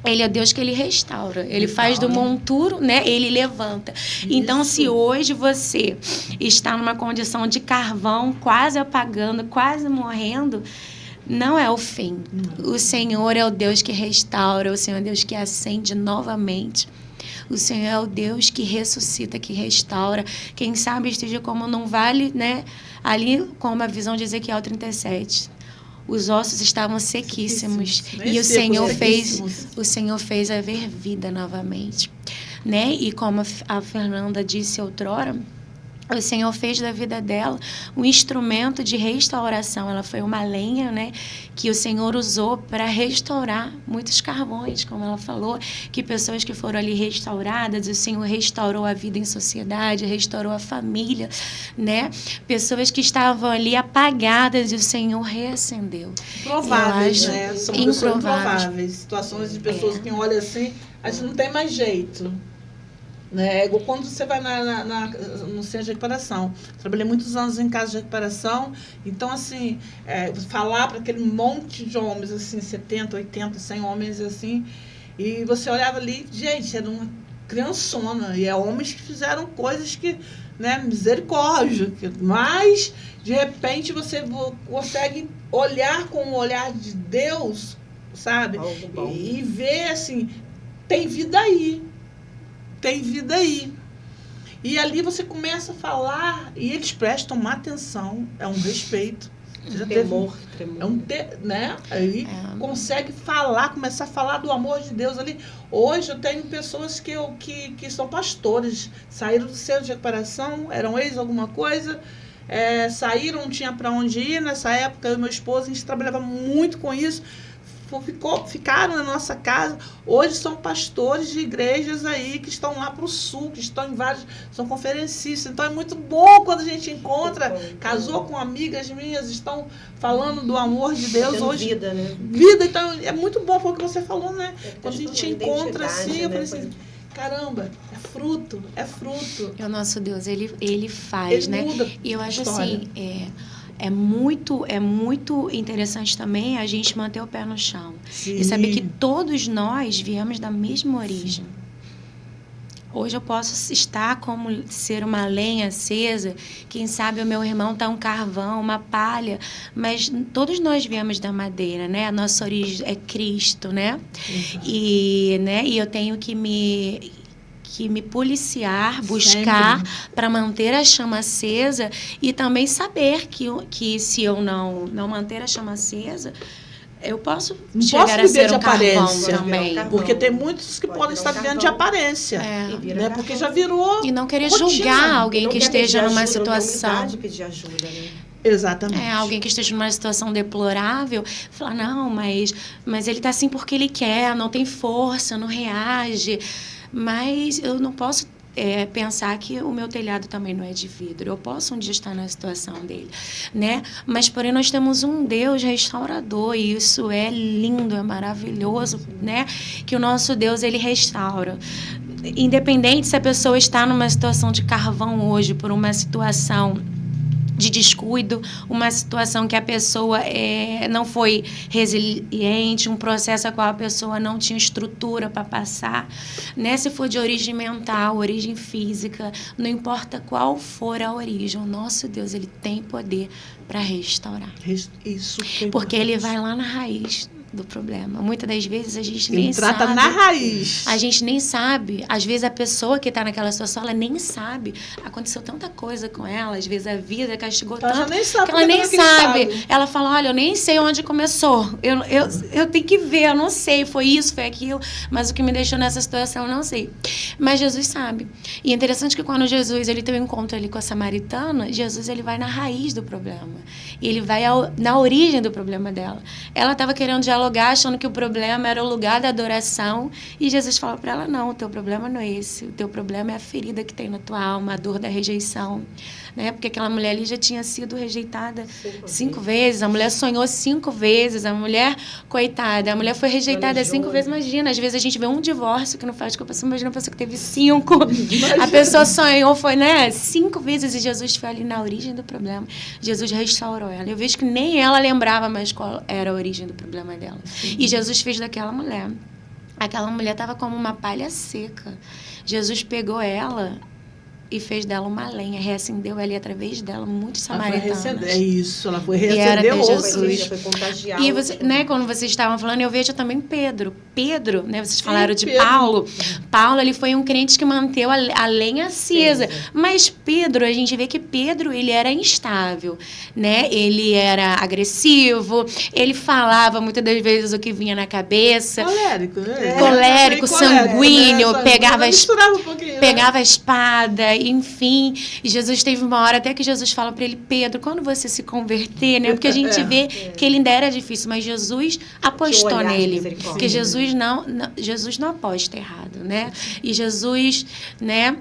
Ele é Deus que Ele restaura. Ele faz do monturo, né? Ele levanta. Isso. Então, se hoje você está numa condição de carvão, quase apagando, quase morrendo, não é o fim. O Senhor é o Deus que restaura, o Senhor é o Deus que acende novamente. O Senhor é o Deus que ressuscita, que restaura. Quem sabe esteja como num vale, né? Ali, como a visão de Ezequiel 37. Os ossos estavam sequíssimos. E o Senhor fez haver vida novamente. Né? E como a Fernanda disse outrora, o Senhor fez da vida dela um instrumento de restauração. Ela foi uma lenha, né, que o Senhor usou para restaurar muitos carvões, como ela falou, que pessoas que foram ali restauradas, o Senhor restaurou a vida em sociedade, restaurou a família, né? Pessoas que estavam ali apagadas e o Senhor reacendeu. Improváveis, né? São pessoas improváveis. Situações de pessoas que olham assim, a gente não tem mais jeito. Né? É igual quando você vai no centro de recuperação. Trabalhei muitos anos em casa de recuperação, então, assim, falar para aquele monte de homens, assim, 70, 80, 100 homens, assim, e você olhava ali, gente, era uma criançona, e é homens que fizeram coisas que, né, misericórdia, mas, de repente, você consegue olhar com o olhar de Deus, sabe? E ver, assim, tem vida aí. Tem vida aí. E ali você começa a falar e eles prestam uma atenção, é um respeito. Tremor. Né? Aí consegue falar, começar a falar do amor de Deus ali. Hoje eu tenho pessoas que são pastores, saíram do centro de recuperação, eram ex alguma coisa, saíram, não tinha para onde ir. Nessa época, eu e meu esposo, a gente trabalhava muito com isso. Ficaram na nossa casa. Hoje são pastores de igrejas aí que estão lá para o sul, que estão em vários, são conferencistas. Então é muito bom quando a gente encontra, casou com amigas minhas, estão falando do amor de Deus hoje. Vida, né? Vida, então é muito bom, foi o que você falou, né? Quando a gente encontra assim, eu falei assim, caramba, é fruto. E o nosso Deus, ele faz, ele né? Muda e eu acho história. assim, é muito interessante também a gente manter o pé no chão. Sim. E saber que todos nós viemos da mesma origem. Hoje eu posso estar como ser uma lenha acesa, quem sabe o meu irmão está um carvão, uma palha, mas todos nós viemos da madeira, né? A nossa origem é Cristo, né? E eu tenho que me policiar, buscar para manter a chama acesa e também saber que se eu não manter a chama acesa, eu posso chegar a ser um carvão também. Porque tem muitos que podem estar vivendo de aparência. Né? Porque já virou e não querer rotina. Julgar alguém que esteja numa situação. De pedir ajuda, né? Exatamente. Alguém que esteja numa situação deplorável, falar, não, mas ele está assim porque ele quer, não tem força, não reage. Mas eu não posso pensar que o meu telhado também não é de vidro. Eu posso um dia estar na situação dele, né? Mas, porém, nós temos um Deus restaurador e isso é lindo, é maravilhoso, né? Que o nosso Deus, ele restaura. Independente se a pessoa está numa situação de carvão hoje, por uma situação de descuido, uma situação que a pessoa não foi resiliente, um processo a qual a pessoa não tinha estrutura para passar, né? Se for de origem mental, origem física, não importa qual for a origem, o nosso Deus, ele tem poder para restaurar. Isso. Porque ele vai lá na raiz do problema. Muitas das vezes a gente Ele nem trata sabe. na raiz. A gente nem sabe. Às vezes a pessoa que está naquela situação, ela nem sabe. Aconteceu tanta coisa com ela, às vezes a vida castigou Ela já tanto nem sabe que ela nem naquele sabe. estado. Ela fala, olha, eu nem sei onde começou. Eu tenho que ver, eu não sei. Foi isso, foi aquilo. Mas o que me deixou nessa situação, eu não sei. Mas Jesus sabe. E é interessante que quando Jesus ele tem um encontro ali com a samaritana, Jesus ele vai na raiz do problema. Ele vai na origem do problema dela. Ela estava querendo dialogar, achando que o problema era o lugar da adoração. E Jesus fala para ela, não, o teu problema não é esse. O teu problema é a ferida que tem na tua alma, a dor da rejeição. Né? Porque aquela mulher ali já tinha sido rejeitada 5 vezes. A mulher sonhou 5 vezes. A mulher, coitada, a mulher foi rejeitada 5 vezes. Imagina, às vezes a gente vê um divórcio que não faz com a pessoa. Imagina a pessoa que teve 5. A pessoa sonhou, foi, né? 5 vezes. E Jesus foi ali na origem do problema. Jesus restaurou ela. Eu vejo que nem ela lembrava mais qual era a origem do problema dela. E Jesus fez daquela mulher. Aquela mulher estava como uma palha seca. Jesus pegou ela e fez dela uma lenha, reacendeu ali através dela muitos samaritanos. É isso, ela foi E era reacender de outros. Jesus. Foi contagiar. E você, né, quando vocês estavam falando, eu vejo também Pedro, né, vocês falaram de Pedro. Paulo, ele foi um crente que manteve a lenha acesa, mas Pedro, a gente vê que Pedro, ele era instável, né, ele era agressivo, ele falava muitas das vezes o que vinha na cabeça, Colérico, né? Colérico, sanguíneo, pegava misturava um pouquinho, né? pegava a espada, enfim. E Jesus teve uma hora até que Jesus fala para ele, Pedro, quando você se converter, né? Porque a gente vê que ele ainda era difícil, mas Jesus apostou nele. Porque Jesus não aposta errado, né? E Jesus, né?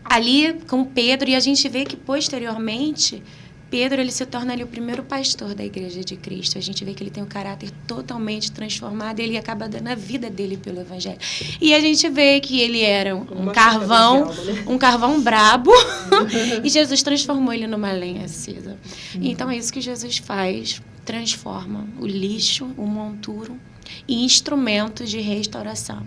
Ali com Pedro, e a gente vê que posteriormente Pedro, ele se torna ali o primeiro pastor da Igreja de Cristo. A gente vê que ele tem um caráter totalmente transformado e ele acaba dando a vida dele pelo Evangelho. E a gente vê que ele era um carvão brabo e Jesus transformou ele numa lenha acesa. Então é isso que Jesus faz, transforma o lixo, o monturo em instrumento de restauração.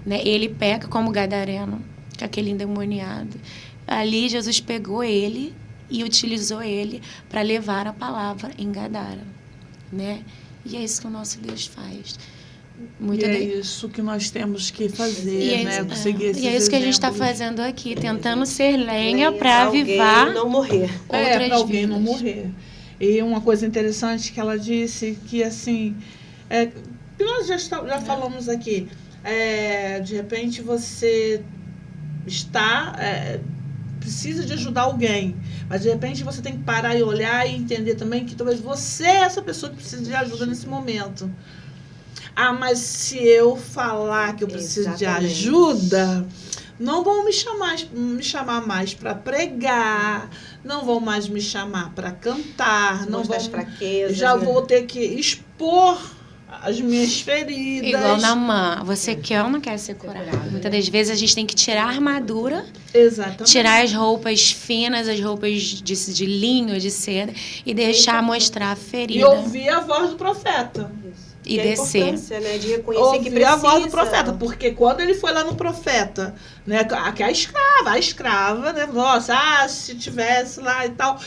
Né? Ele peca como gadareno, com aquele endemoniado. Ali Jesus pegou ele e utilizou ele para levar a palavra em Gadara, né? E é isso que o nosso Deus faz. Isso que nós temos que fazer, né? Conseguir esses e é isso que a gente está exemplos. fazendo aqui, tentando ser lenha para avivar não morrer. Para alguém não morrer. E uma coisa interessante que ela disse, que assim, que nós já falamos aqui, de repente você precisa de ajudar alguém, mas de repente você tem que parar e olhar e entender também que talvez você é essa pessoa que precisa de ajuda nesse momento. Ah, mas se eu falar que eu preciso de ajuda, não vão me chamar mais para pregar, não vão mais me chamar para cantar, não vão, fraquezas, já vou ter que expor as minhas feridas. Igual Naamã, você quer ou não quer ser curado? Muitas das vezes a gente tem que tirar a armadura, tirar as roupas finas, as roupas de linho, de seda e deixar mostrar a ferida. E ouvir a voz do profeta. E descer. Né, de reconhecer ouvir que precisa. A voz do profeta, porque quando ele foi lá no profeta, né, a escrava, né, nossa, se tivesse lá e tal,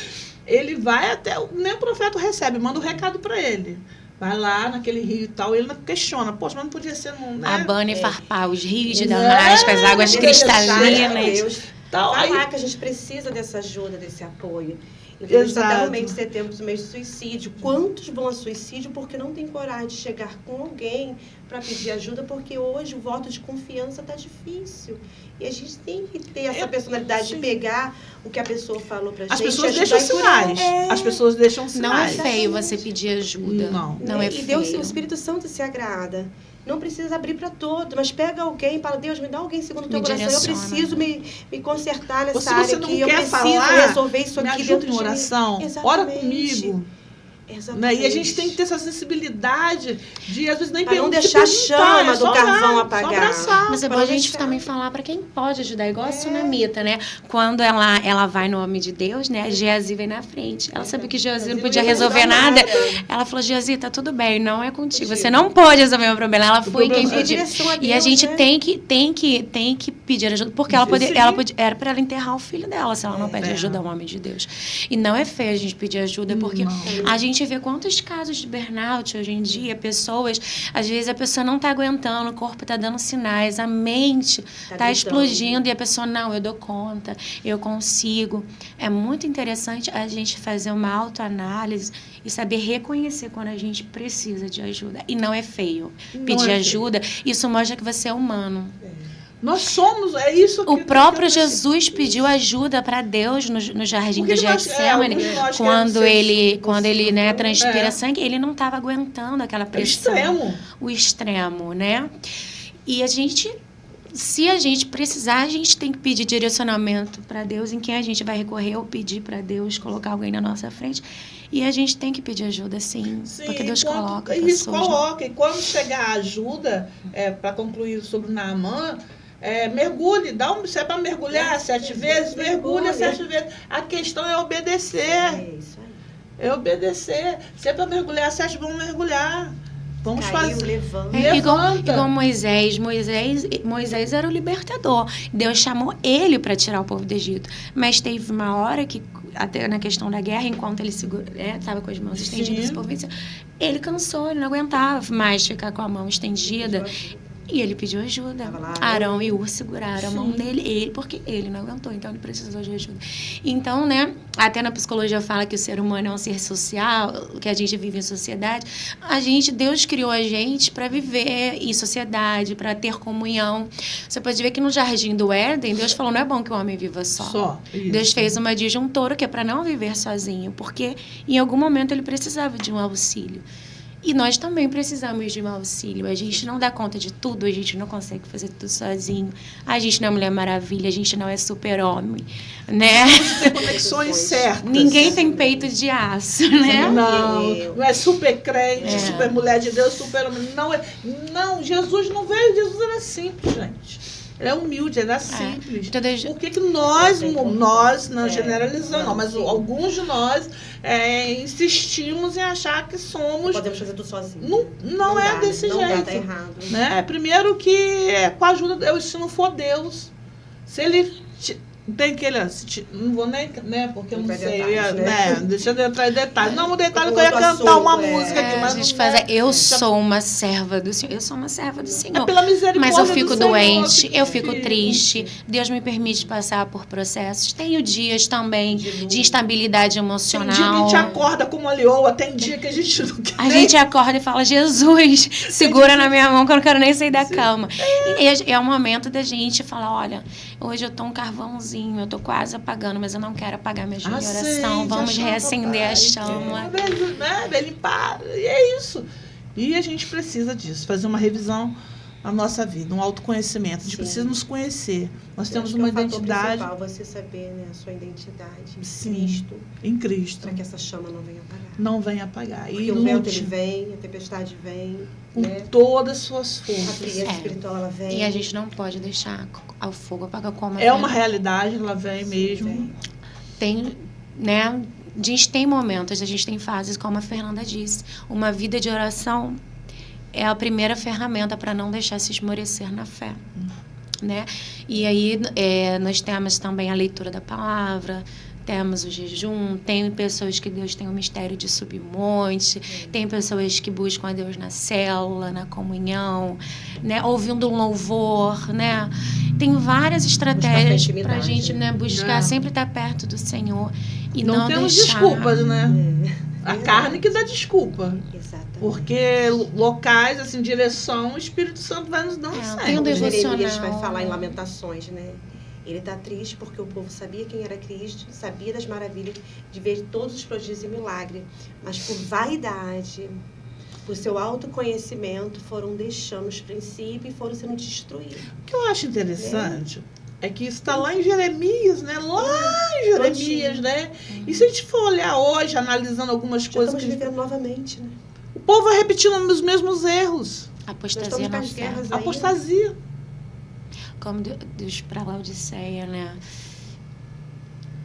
ele vai até, nem o profeta recebe, manda um recado para ele. Vai lá naquele rio e tal, ele não questiona. Poxa, mas não podia ser... Né? Abana e farpar os rios de Damasco, as águas cristalinas. Falar que a gente precisa dessa ajuda, desse apoio. Então, realmente setembro do mês de suicídio. Quantos vão a suicídio porque não tem coragem de chegar com alguém para pedir ajuda, porque hoje o voto de confiança está difícil. E a gente tem que ter essa personalidade de pegar o que a pessoa falou pra gente. As pessoas deixam sinais. As pessoas deixam sinais. Não é feio você pedir ajuda. Não é feio. E Deus, o Espírito Santo se agrada. Não precisa abrir para todos, mas pega alguém e fala, Deus, me dá alguém segundo o teu coração. Eu preciso me consertar nessa área aqui. Eu preciso resolver isso aqui dentro de oração. Ora comigo. Né? E a gente tem que ter essa sensibilidade de, às vezes, nem perguntar. Não deixar a chama do carvão apagar. Mas é bom a gente também falar para quem pode ajudar, igual a Sunamita, né? Quando ela vai no nome de Deus, né? A Geazi vem na frente. Ela sabia que Geazi não podia resolver nada. Ela falou, Geazi, tá tudo bem, não é contigo. Você não pode resolver o meu problema. Ela foi quem pediu. E a gente tem que pedir ajuda, porque era para ela enterrar o filho dela, se ela não pede ajuda ao homem de Deus. E não é feio a gente pedir ajuda, porque a gente gente vê quantos casos de burnout hoje em dia, pessoas, às vezes a pessoa não está aguentando, o corpo está dando sinais, a mente está explodindo e a pessoa, não, eu dou conta, eu consigo. É muito interessante a gente fazer uma autoanálise e saber reconhecer quando a gente precisa de ajuda. E não é feio. Pedir ajuda, isso mostra que você é humano. Nós somos, é isso que... O próprio Jesus pediu ajuda para Deus no jardim do Getsemane, quando ele né, transpira sangue, ele não estava aguentando aquela pressão. O extremo, né? E se a gente precisar, a gente tem que pedir direcionamento para Deus, em quem a gente vai recorrer ou pedir para Deus colocar alguém na nossa frente. E a gente tem que pedir ajuda, sim porque Deus coloca pessoas. Isso coloca. E quando chegar a ajuda, para concluir sobre o Naamã, mergulhe, se é para mergulhar 7 vezes, mergulha 7 vezes. A questão é obedecer. É isso aí. É obedecer. Se é para mergulhar 7, vamos mergulhar. Vamos fazer. Levanta. Igual Moisés era o libertador. Deus chamou ele para tirar o povo do Egito. Mas teve uma hora que, até na questão da guerra, enquanto ele estava com as mãos estendidas, o povo venceu, ele cansou, ele não aguentava mais ficar com a mão estendida. E ele pediu ajuda. Arão e Ur seguraram a mão dele, porque ele não aguentou, então ele precisou de ajuda. Então, né, até na psicologia fala que o ser humano é um ser social, que a gente vive em sociedade. Deus criou a gente para viver em sociedade, para ter comunhão. Você pode ver que no Jardim do Éden, Deus falou, não é bom que o homem viva só. Deus fez uma disjuntora que é para não viver sozinho, porque em algum momento ele precisava de um auxílio. E nós também precisamos de um auxílio. A gente não dá conta de tudo, a gente não consegue fazer tudo sozinho. A gente não é Mulher Maravilha, a gente não é super-homem, né? Tem conexões certas. Ninguém tem peito de aço, né? Não é super crente, super mulher de Deus, super-homem. Não, Jesus não veio, Jesus era simples, gente. Ele é humilde, ele é simples. Por que nós não generalizamos, não, mas alguns de nós insistimos em achar que somos... Não podemos fazer tudo sozinhos. Não é desse jeito. Não tá errado. Né? Primeiro que com a ajuda de Deus, se não for Deus, se ele... Tem aquele... Não vou nem... né? Porque eu não sei. Deixa eu entrar em detalhes. Não, o detalhe que eu ia cantar uma música aqui. Mas a gente faz... Eu sou uma serva do Senhor. Eu sou uma serva do Senhor. Pela misericórdia mas eu fico do doente, Senhor, eu fico triste. Deus me permite passar por processos. Tenho dias também de instabilidade emocional. Tem dia que a gente acorda como a leoa. Tem dia que a gente não quer. A gente acorda e fala, Jesus, segura na minha mão que eu não quero nem sair da cama. E é o momento da gente falar, olha, hoje eu tô um carvãozinho, eu tô quase apagando, mas eu não quero apagar minha oração. Vamos reacender a chama. Limpar. E é isso. E a gente precisa disso, fazer uma revisão na nossa vida, um autoconhecimento. A gente precisa nos conhecer. Nós temos uma identidade. Você saber, né, a sua identidade em Cristo. Para que essa chama não venha apagar. Não venha apagar. Porque o vento ele vem, a tempestade vem. Com todas as suas forças. A frieza espiritual ela vem. E a gente não pode deixar o fogo apagar como uma realidade, ela vem mesmo. Tem, né? A gente tem momentos, a gente tem fases, como a Fernanda disse. Uma vida de oração é a primeira ferramenta para não deixar se esmorecer na fé. Né? E aí nós temos também a leitura da palavra, temos o jejum, tem pessoas que Deus tem o mistério de subir monte, tem pessoas que buscam a Deus na célula, na comunhão, né? Ouvindo um louvor, né? Tem várias estratégias para a gente, né, buscar sempre estar perto do Senhor e não temos deixar... desculpas, né? A carne que dá desculpa. Exatamente. Porque locais, assim, direção, o Espírito Santo vai nos dando sempre. Tem um devocional. Jeremias vai falar em Lamentações, né? Ele está triste porque o povo sabia quem era Cristo, sabia das maravilhas, de ver todos os prodígios e milagres, mas por vaidade, por seu autoconhecimento, foram deixando os princípios e foram sendo destruídos. O que eu acho interessante é que isso está lá em Jeremias, né? Lá em Jeremias, né? E se a gente for olhar hoje, analisando algumas coisas... Estamos vivendo novamente, né? O povo vai repetindo os mesmos erros. Apostasia na fé. Apostasia. Como Deus para Laodiceia, né?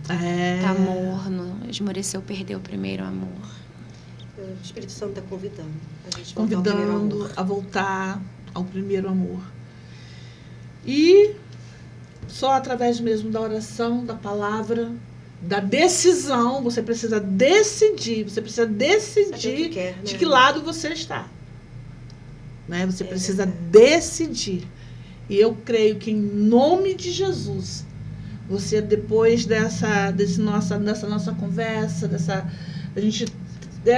Tá morno, esmoreceu, perdeu o primeiro amor. O Espírito Santo está convidando a gente a voltar ao primeiro amor. E só através mesmo da oração, da palavra, da decisão, você precisa decidir Quer, né? de que lado você está. Né? Você precisa verdade. decidir. E eu creio que, em nome de Jesus, você, depois dessa nossa conversa,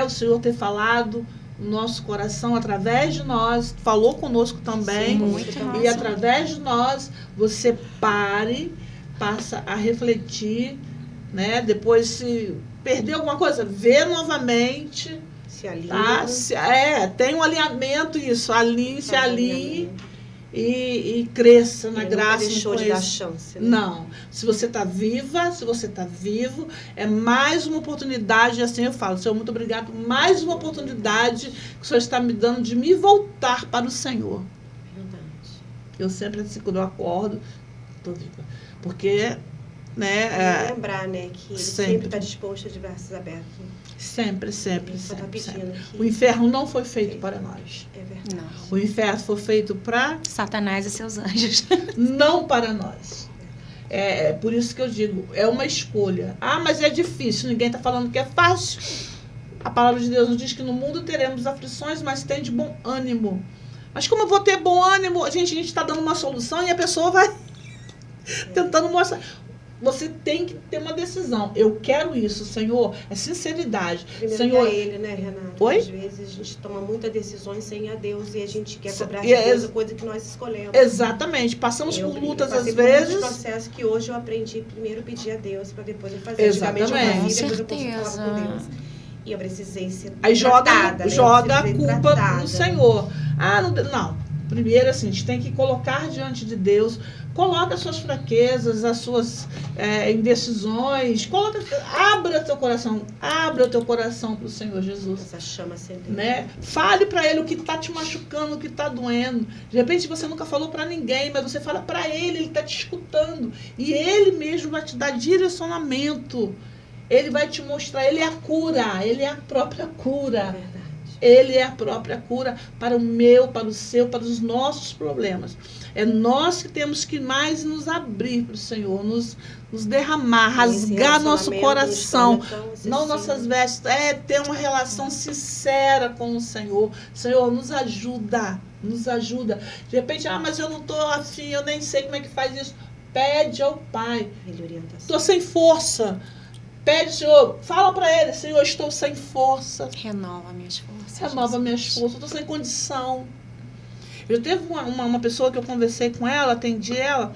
o Senhor ter falado no nosso coração através de nós, falou conosco também. Sim, muito E massa. através de nós, você passa a refletir, né? Depois, se perder alguma coisa, vê novamente. Se alinha. Tá? Tem um alinhamento, isso. Se alinhe. Alinhamento. E cresça na Ele graça. nunca deixou de dar chance. Né? Não. Se você está viva, se você está vivo, é mais uma oportunidade, assim eu falo, Senhor, muito obrigado, mais uma oportunidade que o Senhor está me dando de me voltar para o Senhor. Verdade. Eu sempre, assim, quando eu acordo, estou viva. Porque, né? Lembrar, né, que ele sempre. sempre está disposto, de braços abertos. Sempre. Ele só está pedindo O que... inferno não foi feito para nós. É verdade. Não. O inferno foi feito para... Satanás e seus anjos. não para nós. É por isso que eu digo, é uma escolha. Ah, mas é difícil, ninguém está falando que é fácil. A palavra de Deus nos diz que no mundo teremos aflições, mas tem de bom ânimo. Mas como eu vou ter bom ânimo? A gente está dando uma solução e a pessoa vai tentando mostrar. Você tem que ter uma decisão. Eu quero isso, Senhor. É sinceridade. Primeiro Senhor, é ele, né, Renato? Oi? Às vezes a gente toma muitas decisões sem a Deus e a gente quer cobrar de E Deus a coisa que nós escolhemos. Exatamente. Passamos por lutas às vezes. Um processo que hoje eu aprendi primeiro pedir a Deus para depois eu fazer. Exatamente. Antigamente eu Com fazia, depois eu certeza. falava com Deus. E eu precisei ser Aí tratada, né? joga a Precisei culpa tratada. no Senhor. Ah, não. Primeiro, assim, a gente tem que colocar diante de Deus. Coloca as suas fraquezas, as suas indecisões. Abra teu coração. Abra o teu coração para o Senhor Jesus. Essa chama acendendo. Né? Fale para Ele o que está te machucando, o que está doendo. De repente você nunca falou para ninguém, mas você fala para Ele está te escutando. E Ele mesmo vai te dar direcionamento. Ele vai te mostrar, Ele é a cura, Ele é a própria cura. É verdade. Ele é a própria cura para o meu, para o seu, para os nossos problemas. É nós que temos que mais nos abrir para o Senhor, nos derramar, rasgar nosso coração, não nossas vestes. Ter uma relação sincera com o Senhor. Senhor, nos ajuda, nos ajuda. De repente, mas eu não estou afim, eu nem sei como é que faz isso. Pede ao Pai. Estou sem força. Pede, Senhor, fala para Ele, Senhor, eu estou sem força. Renova minhas forças. Renova minhas forças, eu estou sem condição. Eu teve uma pessoa que eu conversei com ela, atendi ela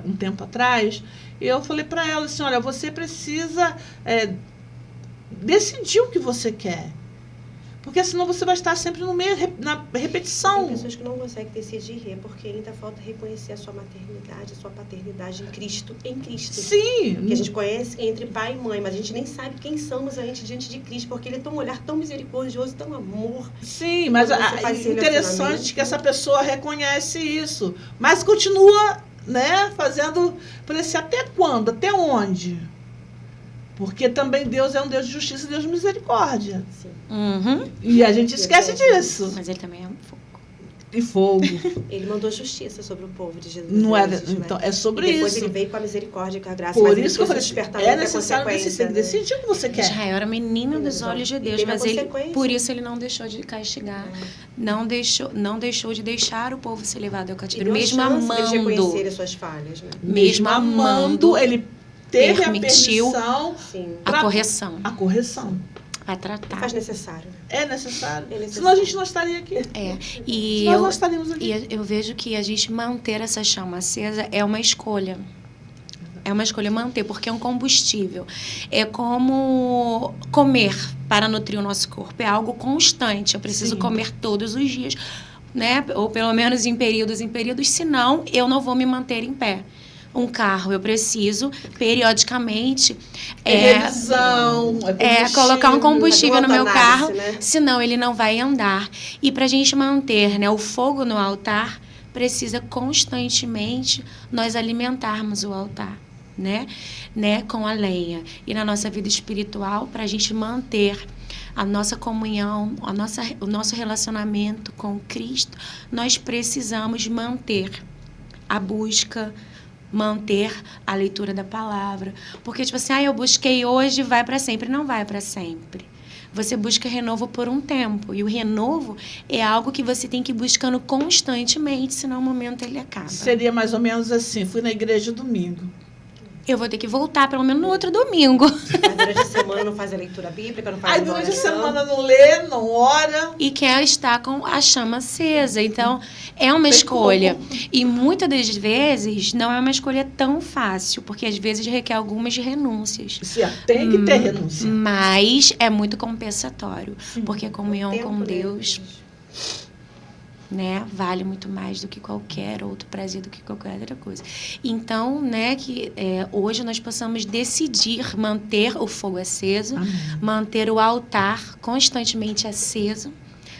um tempo atrás, e eu falei para ela assim, olha, você precisa decidir o que você quer. Porque senão você vai estar sempre no meio, na repetição. Tem pessoas que não conseguem decidir porque ainda falta reconhecer a sua maternidade, a sua paternidade em Cristo. Sim. Que a gente conhece entre pai e mãe, mas a gente nem sabe quem somos diante de Cristo, porque Ele tem um olhar tão misericordioso, tão amor. Sim, mas é interessante que essa pessoa reconhece isso. Mas continua, né, fazendo... até quando? Até onde? Porque também Deus é um Deus de justiça e Deus de misericórdia. Sim. Uhum. E a gente esquece disso. Mas Ele também é fogo. E fogo. Ele mandou justiça sobre o povo de Jesus. Não então, é sobre e depois isso. Ele veio com a misericórdia e com a graça. Por mas isso que eu falei, é necessário decidir o que você quer. Israel era menino dos olhos de Deus, mas por isso ele não deixou de castigar. Não deixou de deixar o povo ser levado ao cativeiro. Mesmo amando. Eles reconhecerem as suas falhas, né? Mesmo amando, ele teve permitiu a permissão. A correção. Vai tratar. Faz necessário. É necessário. Senão a gente não estaria aqui. E nós não estaríamos aqui. E eu vejo que a gente manter essa chama acesa é uma escolha. É uma escolha manter, porque é um combustível. É como comer para nutrir o nosso corpo. É algo constante. Eu preciso comer todos os dias, né? Ou pelo menos em períodos, senão eu não vou me manter em pé. Um carro, eu preciso, periodicamente, revisão, colocar um combustível no meu carro, né? Senão ele não vai andar. E para a gente manter, né, o fogo no altar, precisa constantemente nós alimentarmos o altar, né, com a lenha. E na nossa vida espiritual, para a gente manter a nossa comunhão, o nosso relacionamento com Cristo, nós precisamos manter a busca manter a leitura da palavra. Porque, tipo assim, eu busquei hoje, vai para sempre. Não vai para sempre. Você busca renovo por um tempo. E o renovo é algo que você tem que ir buscando constantemente, senão o momento ele acaba. Seria mais ou menos assim, fui na igreja domingo. Eu vou ter que voltar pelo menos no outro domingo. Mas durante a semana não faz a leitura bíblica, não faz Aí a durante a oração. semana não lê, não ora. E quer estar com a chama acesa. Então, é uma escolha. E muitas das vezes não é uma escolha tão fácil, porque às vezes requer algumas renúncias. Tem que ter renúncia. Mas é muito compensatório. Porque a comunhão Tempo, com né? Deus, né, vale muito mais do que qualquer outro prazer, do que qualquer outra coisa. Então, né, que hoje nós possamos decidir manter o fogo aceso, Amém. manter o altar constantemente aceso,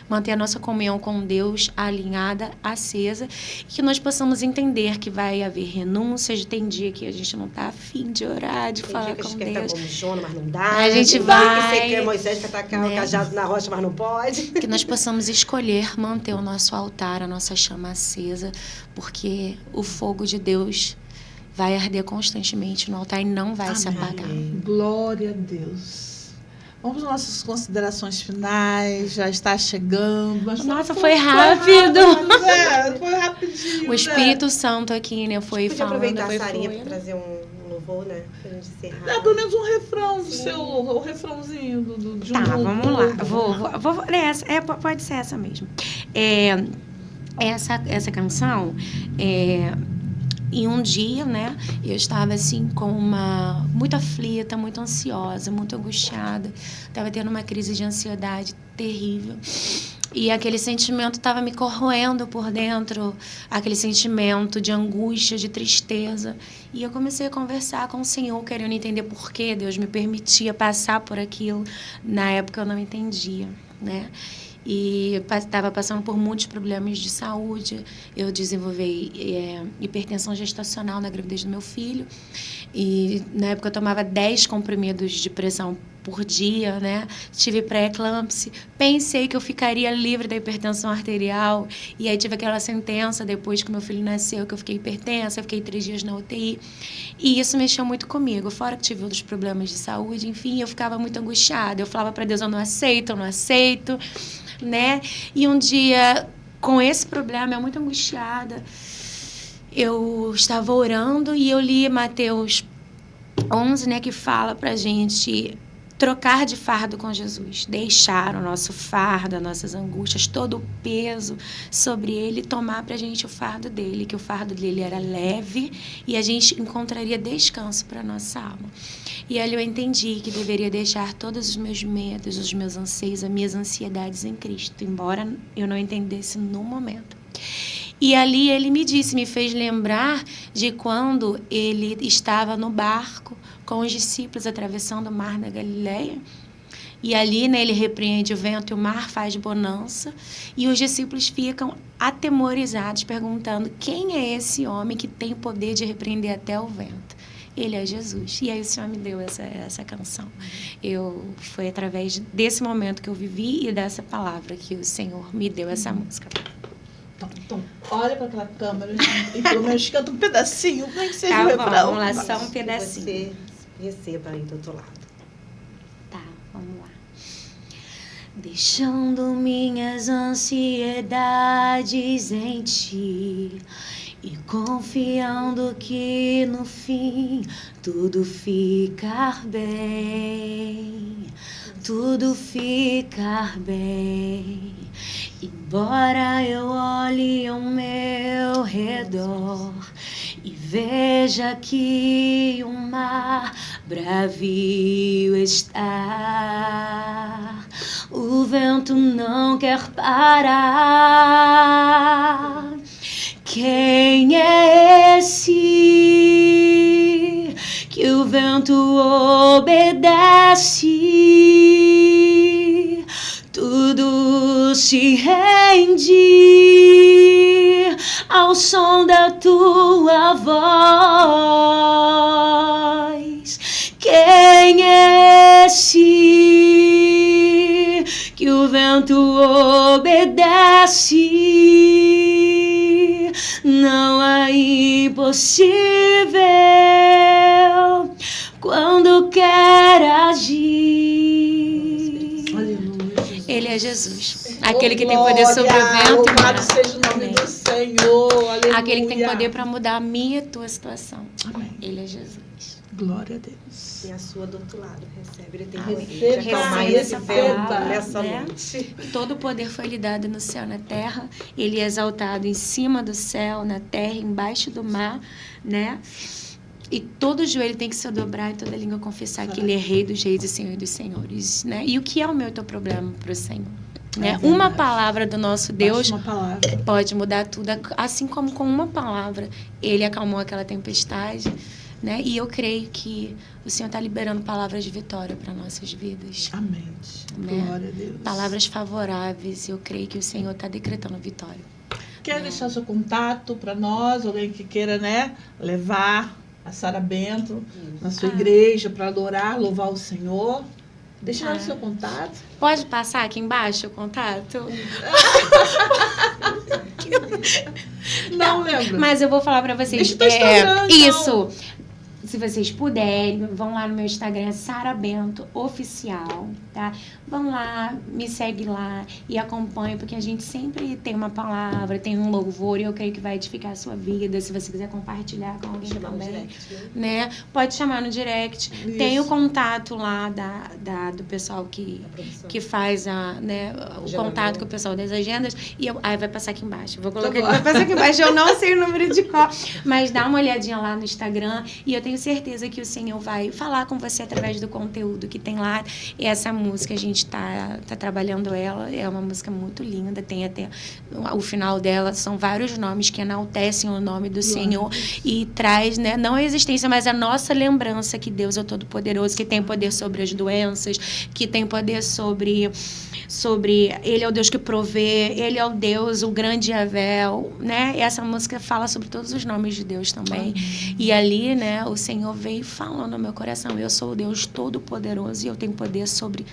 manter a nossa comunhão com Deus alinhada, acesa, e que nós possamos entender que vai haver renúncias. Tem dia que a gente não está afim de orar, de Tem falar dia que a com gente quer estar Deus. como Jonas, mas não dá. A gente Tem dia vai, que você quer Moisés quer tacar né? o cajado na rocha, mas não pode. Que nós possamos escolher manter o nosso altar, a nossa chama acesa, porque o fogo de Deus vai arder constantemente no altar e não vai se apagar. Glória a Deus. Vamos às nossas considerações finais, já está chegando. Mas Nossa, foi rápido. Foi rapidinho. O Espírito Santo aqui, né, foi Podia falando, aproveitar foi a Sarinha para fluindo. trazer um louvor, né? Pra gente encerrar. Dá pelo menos um refrão do seu, o refrãozinho de um Tá, grupo. vamos lá. Vou essa, pode ser essa mesmo. Essa canção, em um dia, né, eu estava assim muito aflita, muito ansiosa, muito angustiada. Estava tendo uma crise de ansiedade terrível. E aquele sentimento estava me corroendo por dentro, aquele sentimento de angústia, de tristeza. E eu comecei a conversar com o Senhor, querendo entender por que Deus me permitia passar por aquilo. Na época eu não entendia, né? E estava passando por muitos problemas de saúde. Eu desenvolvi hipertensão gestacional na gravidez do meu filho. E na época eu tomava 10 comprimidos de pressão por dia, né? Tive pré-eclâmpsia. Pensei que eu ficaria livre da hipertensão arterial. E aí tive aquela sentença depois que meu filho nasceu, que eu fiquei hipertensa, eu fiquei 3 dias na UTI. E isso mexeu muito comigo. Fora que tive outros problemas de saúde, enfim, eu ficava muito angustiada. Eu falava para Deus, eu não aceito, né? E um dia, com esse problema, eu muito angustiada, eu estava orando e eu li Mateus 11, né, que fala pra gente trocar de fardo com Jesus, deixar o nosso fardo, as nossas angústias, todo o peso sobre ele, tomar pra gente o fardo dele, que o fardo dele era leve e a gente encontraria descanso para nossa alma. E ali eu entendi que deveria deixar todos os meus medos, os meus anseios, as minhas ansiedades em Cristo, embora eu não entendesse no momento. E ali ele me fez lembrar de quando ele estava no barco com os discípulos atravessando o mar da Galileia. E ali, né, ele repreende o vento e o mar faz bonança. E os discípulos ficam atemorizados, perguntando: quem é esse homem que tem o poder de repreender até o vento? Ele é Jesus. E aí o Senhor me deu essa canção. Foi através desse momento que eu vivi e dessa palavra que o Senhor me deu essa música. Então, olha para aquela câmera e pelo menos canta um pedacinho, nem que seja Tá um bom, refrão. vamos lá, só um pedacinho. Você receba aí do outro lado. Tá, vamos lá. Deixando minhas ansiedades em ti e confiando que no fim tudo ficar bem, tudo ficar bem. Embora eu olhe ao meu redor e veja que o mar bravio está, o vento não quer parar. Quem é esse que o vento obedece? Tudo se rende ao som da tua voz. Quem é esse que o vento obedece? não há impossível quando quer agir. Aleluia, Jesus. Ele é Jesus, aquele que tem poder sobre o vento e o Louvado mar. seja o nome do Senhor. Aleluia. Aquele que tem poder para mudar a minha e a tua situação. Amém. Ele é Jesus. Glória a Deus. E a sua do outro lado, recebe. Ele tem Amém. poder de acalmar Receba esse essa vento palavra, nessa né? noite. Todo o poder foi lhe dado no céu e na terra. Ele é exaltado em cima do céu, na terra, embaixo do mar, né? E todo joelho tem que se dobrar e toda língua confessar que Ele é Rei dos Reis e Senhor dos Senhores, né? E o que é o meu e teu problema para o Senhor? Né? verdade. Uma palavra do nosso Deus Basta uma palavra. pode mudar tudo, assim como com uma palavra Ele acalmou aquela tempestade, né? E eu creio que o Senhor está liberando palavras de vitória para nossas vidas. Amém. Né? Glória a Deus. Palavras favoráveis, eu creio que o Senhor está decretando vitória. Quer deixar seu contato para nós? Alguém que queira, né, levar a Sara Bento na sua igreja para adorar, louvar o Senhor? Deixa lá o seu contato. Pode passar aqui embaixo o contato? Não lembro. Mas eu vou falar para vocês. Deixa o teu Instagram, então. Isso. Se vocês puderem, vão lá no meu Instagram, Sara Bento Oficial, tá? Vão lá, me segue lá e acompanhe, porque a gente sempre tem uma palavra, tem um louvor e eu creio que vai edificar a sua vida. Se você quiser compartilhar com alguém Chamar no também, direct, né? Pode chamar no direct. Isso. Tem o contato lá do pessoal que faz né, o Agendamento. contato com o pessoal das agendas. E aí vai passar aqui embaixo. Vou colocar bom. vai passar aqui embaixo. Eu não sei o número de cor, mas dá uma olhadinha lá no Instagram e eu tenho certeza que o Senhor vai falar com você através do conteúdo que tem lá. E essa música, a gente tá trabalhando ela, é uma música muito linda, tem até o final dela, são vários nomes que enaltecem o nome do Senhor e traz, né, não a existência, mas a nossa lembrança que Deus é o Todo-Poderoso, que tem poder sobre as doenças, que tem poder sobre Ele é o Deus que provê, Ele é o Deus, o grande Yavel, né? E essa música fala sobre todos os nomes de Deus também. E ali, né, o Senhor veio falando no meu coração, eu sou o Deus Todo-Poderoso e eu tenho poder sobre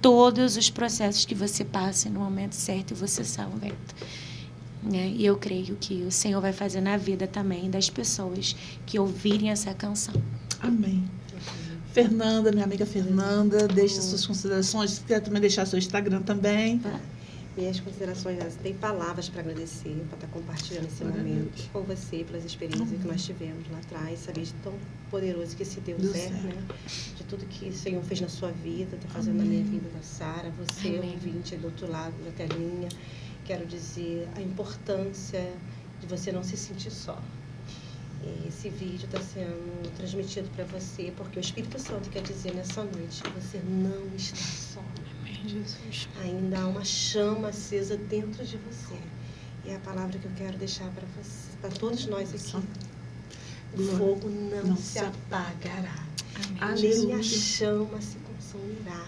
todos os processos que você passa no momento certo e você salva. Né? E eu creio que o Senhor vai fazer na vida também das pessoas que ouvirem essa canção. Amém. Fernanda, minha amiga Fernanda, deixa suas considerações. Se quiser também deixar seu Instagram também. Minhas considerações, tem palavras para agradecer, para estar compartilhando esse momento com você, pelas experiências que nós tivemos lá atrás, saber de tão poderoso que esse Deus é, né? De tudo que o Senhor fez na sua vida, está fazendo na minha vida, da Sara, você, ouvinte do outro lado da telinha. Quero dizer a importância de você não se sentir só. Esse vídeo está sendo transmitido para você, porque o Espírito Santo quer dizer nessa noite que você não está só. Jesus. Ainda há uma chama acesa dentro de você. E é a palavra que eu quero deixar para você, para todos nós aqui. O fogo não se apagará. Nem a chama se consumirá.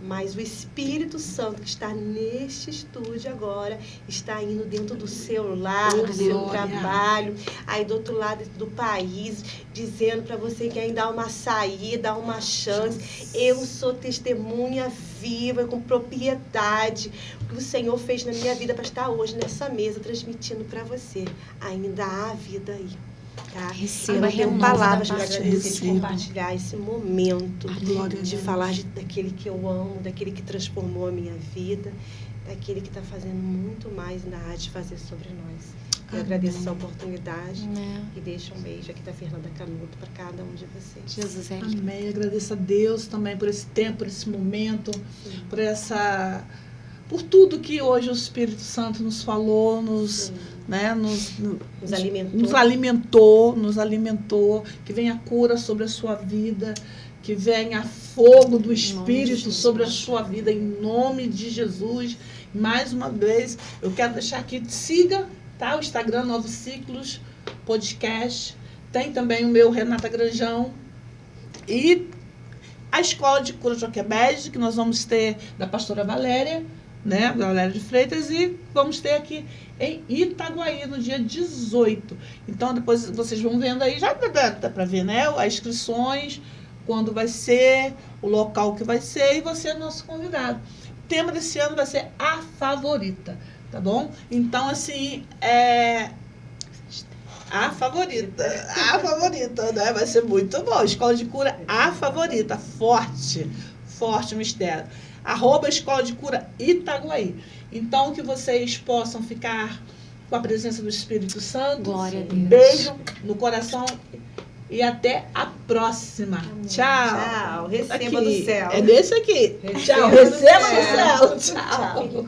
Mas o Espírito Santo que está neste estúdio agora está indo dentro do seu lar, do seu trabalho, aí do outro lado do país, dizendo para você que ainda há uma saída, há uma chance. Eu sou testemunha viva, com propriedade, o que o Senhor fez na minha vida para estar hoje nessa mesa transmitindo para você. Ainda há vida aí. Tá? Receba, eu tenho renova palavras da para parte agradecer, de do Senhor. compartilhar esse momento, Glória a de Deus. falar daquele que eu amo, daquele que transformou a minha vida, daquele que está fazendo muito mais e ainda há de fazer sobre nós. Eu agradeço essa oportunidade e deixo um beijo aqui da Fernanda Canuto para cada um de vocês. Jesus é Amém. Agradeço a Deus também por esse tempo, por esse momento, por tudo que hoje o Espírito Santo nos falou, nos alimentou, que venha cura sobre a sua vida, que venha fogo do Espírito sobre a sua vida, em nome de Jesus. Mais uma vez, eu quero deixar aqui, siga, tá? O Instagram Novos Ciclos Podcast, tem também o meu Renata Granjão e a Escola de Cura Joquebed, que nós vamos ter da pastora Valéria, né, Valéria de Freitas, e vamos ter aqui em Itaguaí no dia 18. Então depois vocês vão vendo aí, já dá para ver, né, as inscrições, quando vai ser, o local que vai ser, e você é nosso convidado. O tema desse ano vai ser a favorita, tá bom? Então, assim, A favorita, né? Vai ser muito bom. Escola de Cura, a favorita, forte o mistério. @ Escola de Cura Itaguaí. Então, que vocês possam ficar com a presença do Espírito Santo. Glória a Deus. Beijo no coração e até a próxima. Amém. Tchau. Tchau, receba Aqui. do céu. É desse aqui. Receba Tchau, do receba céu. do céu. Tchau.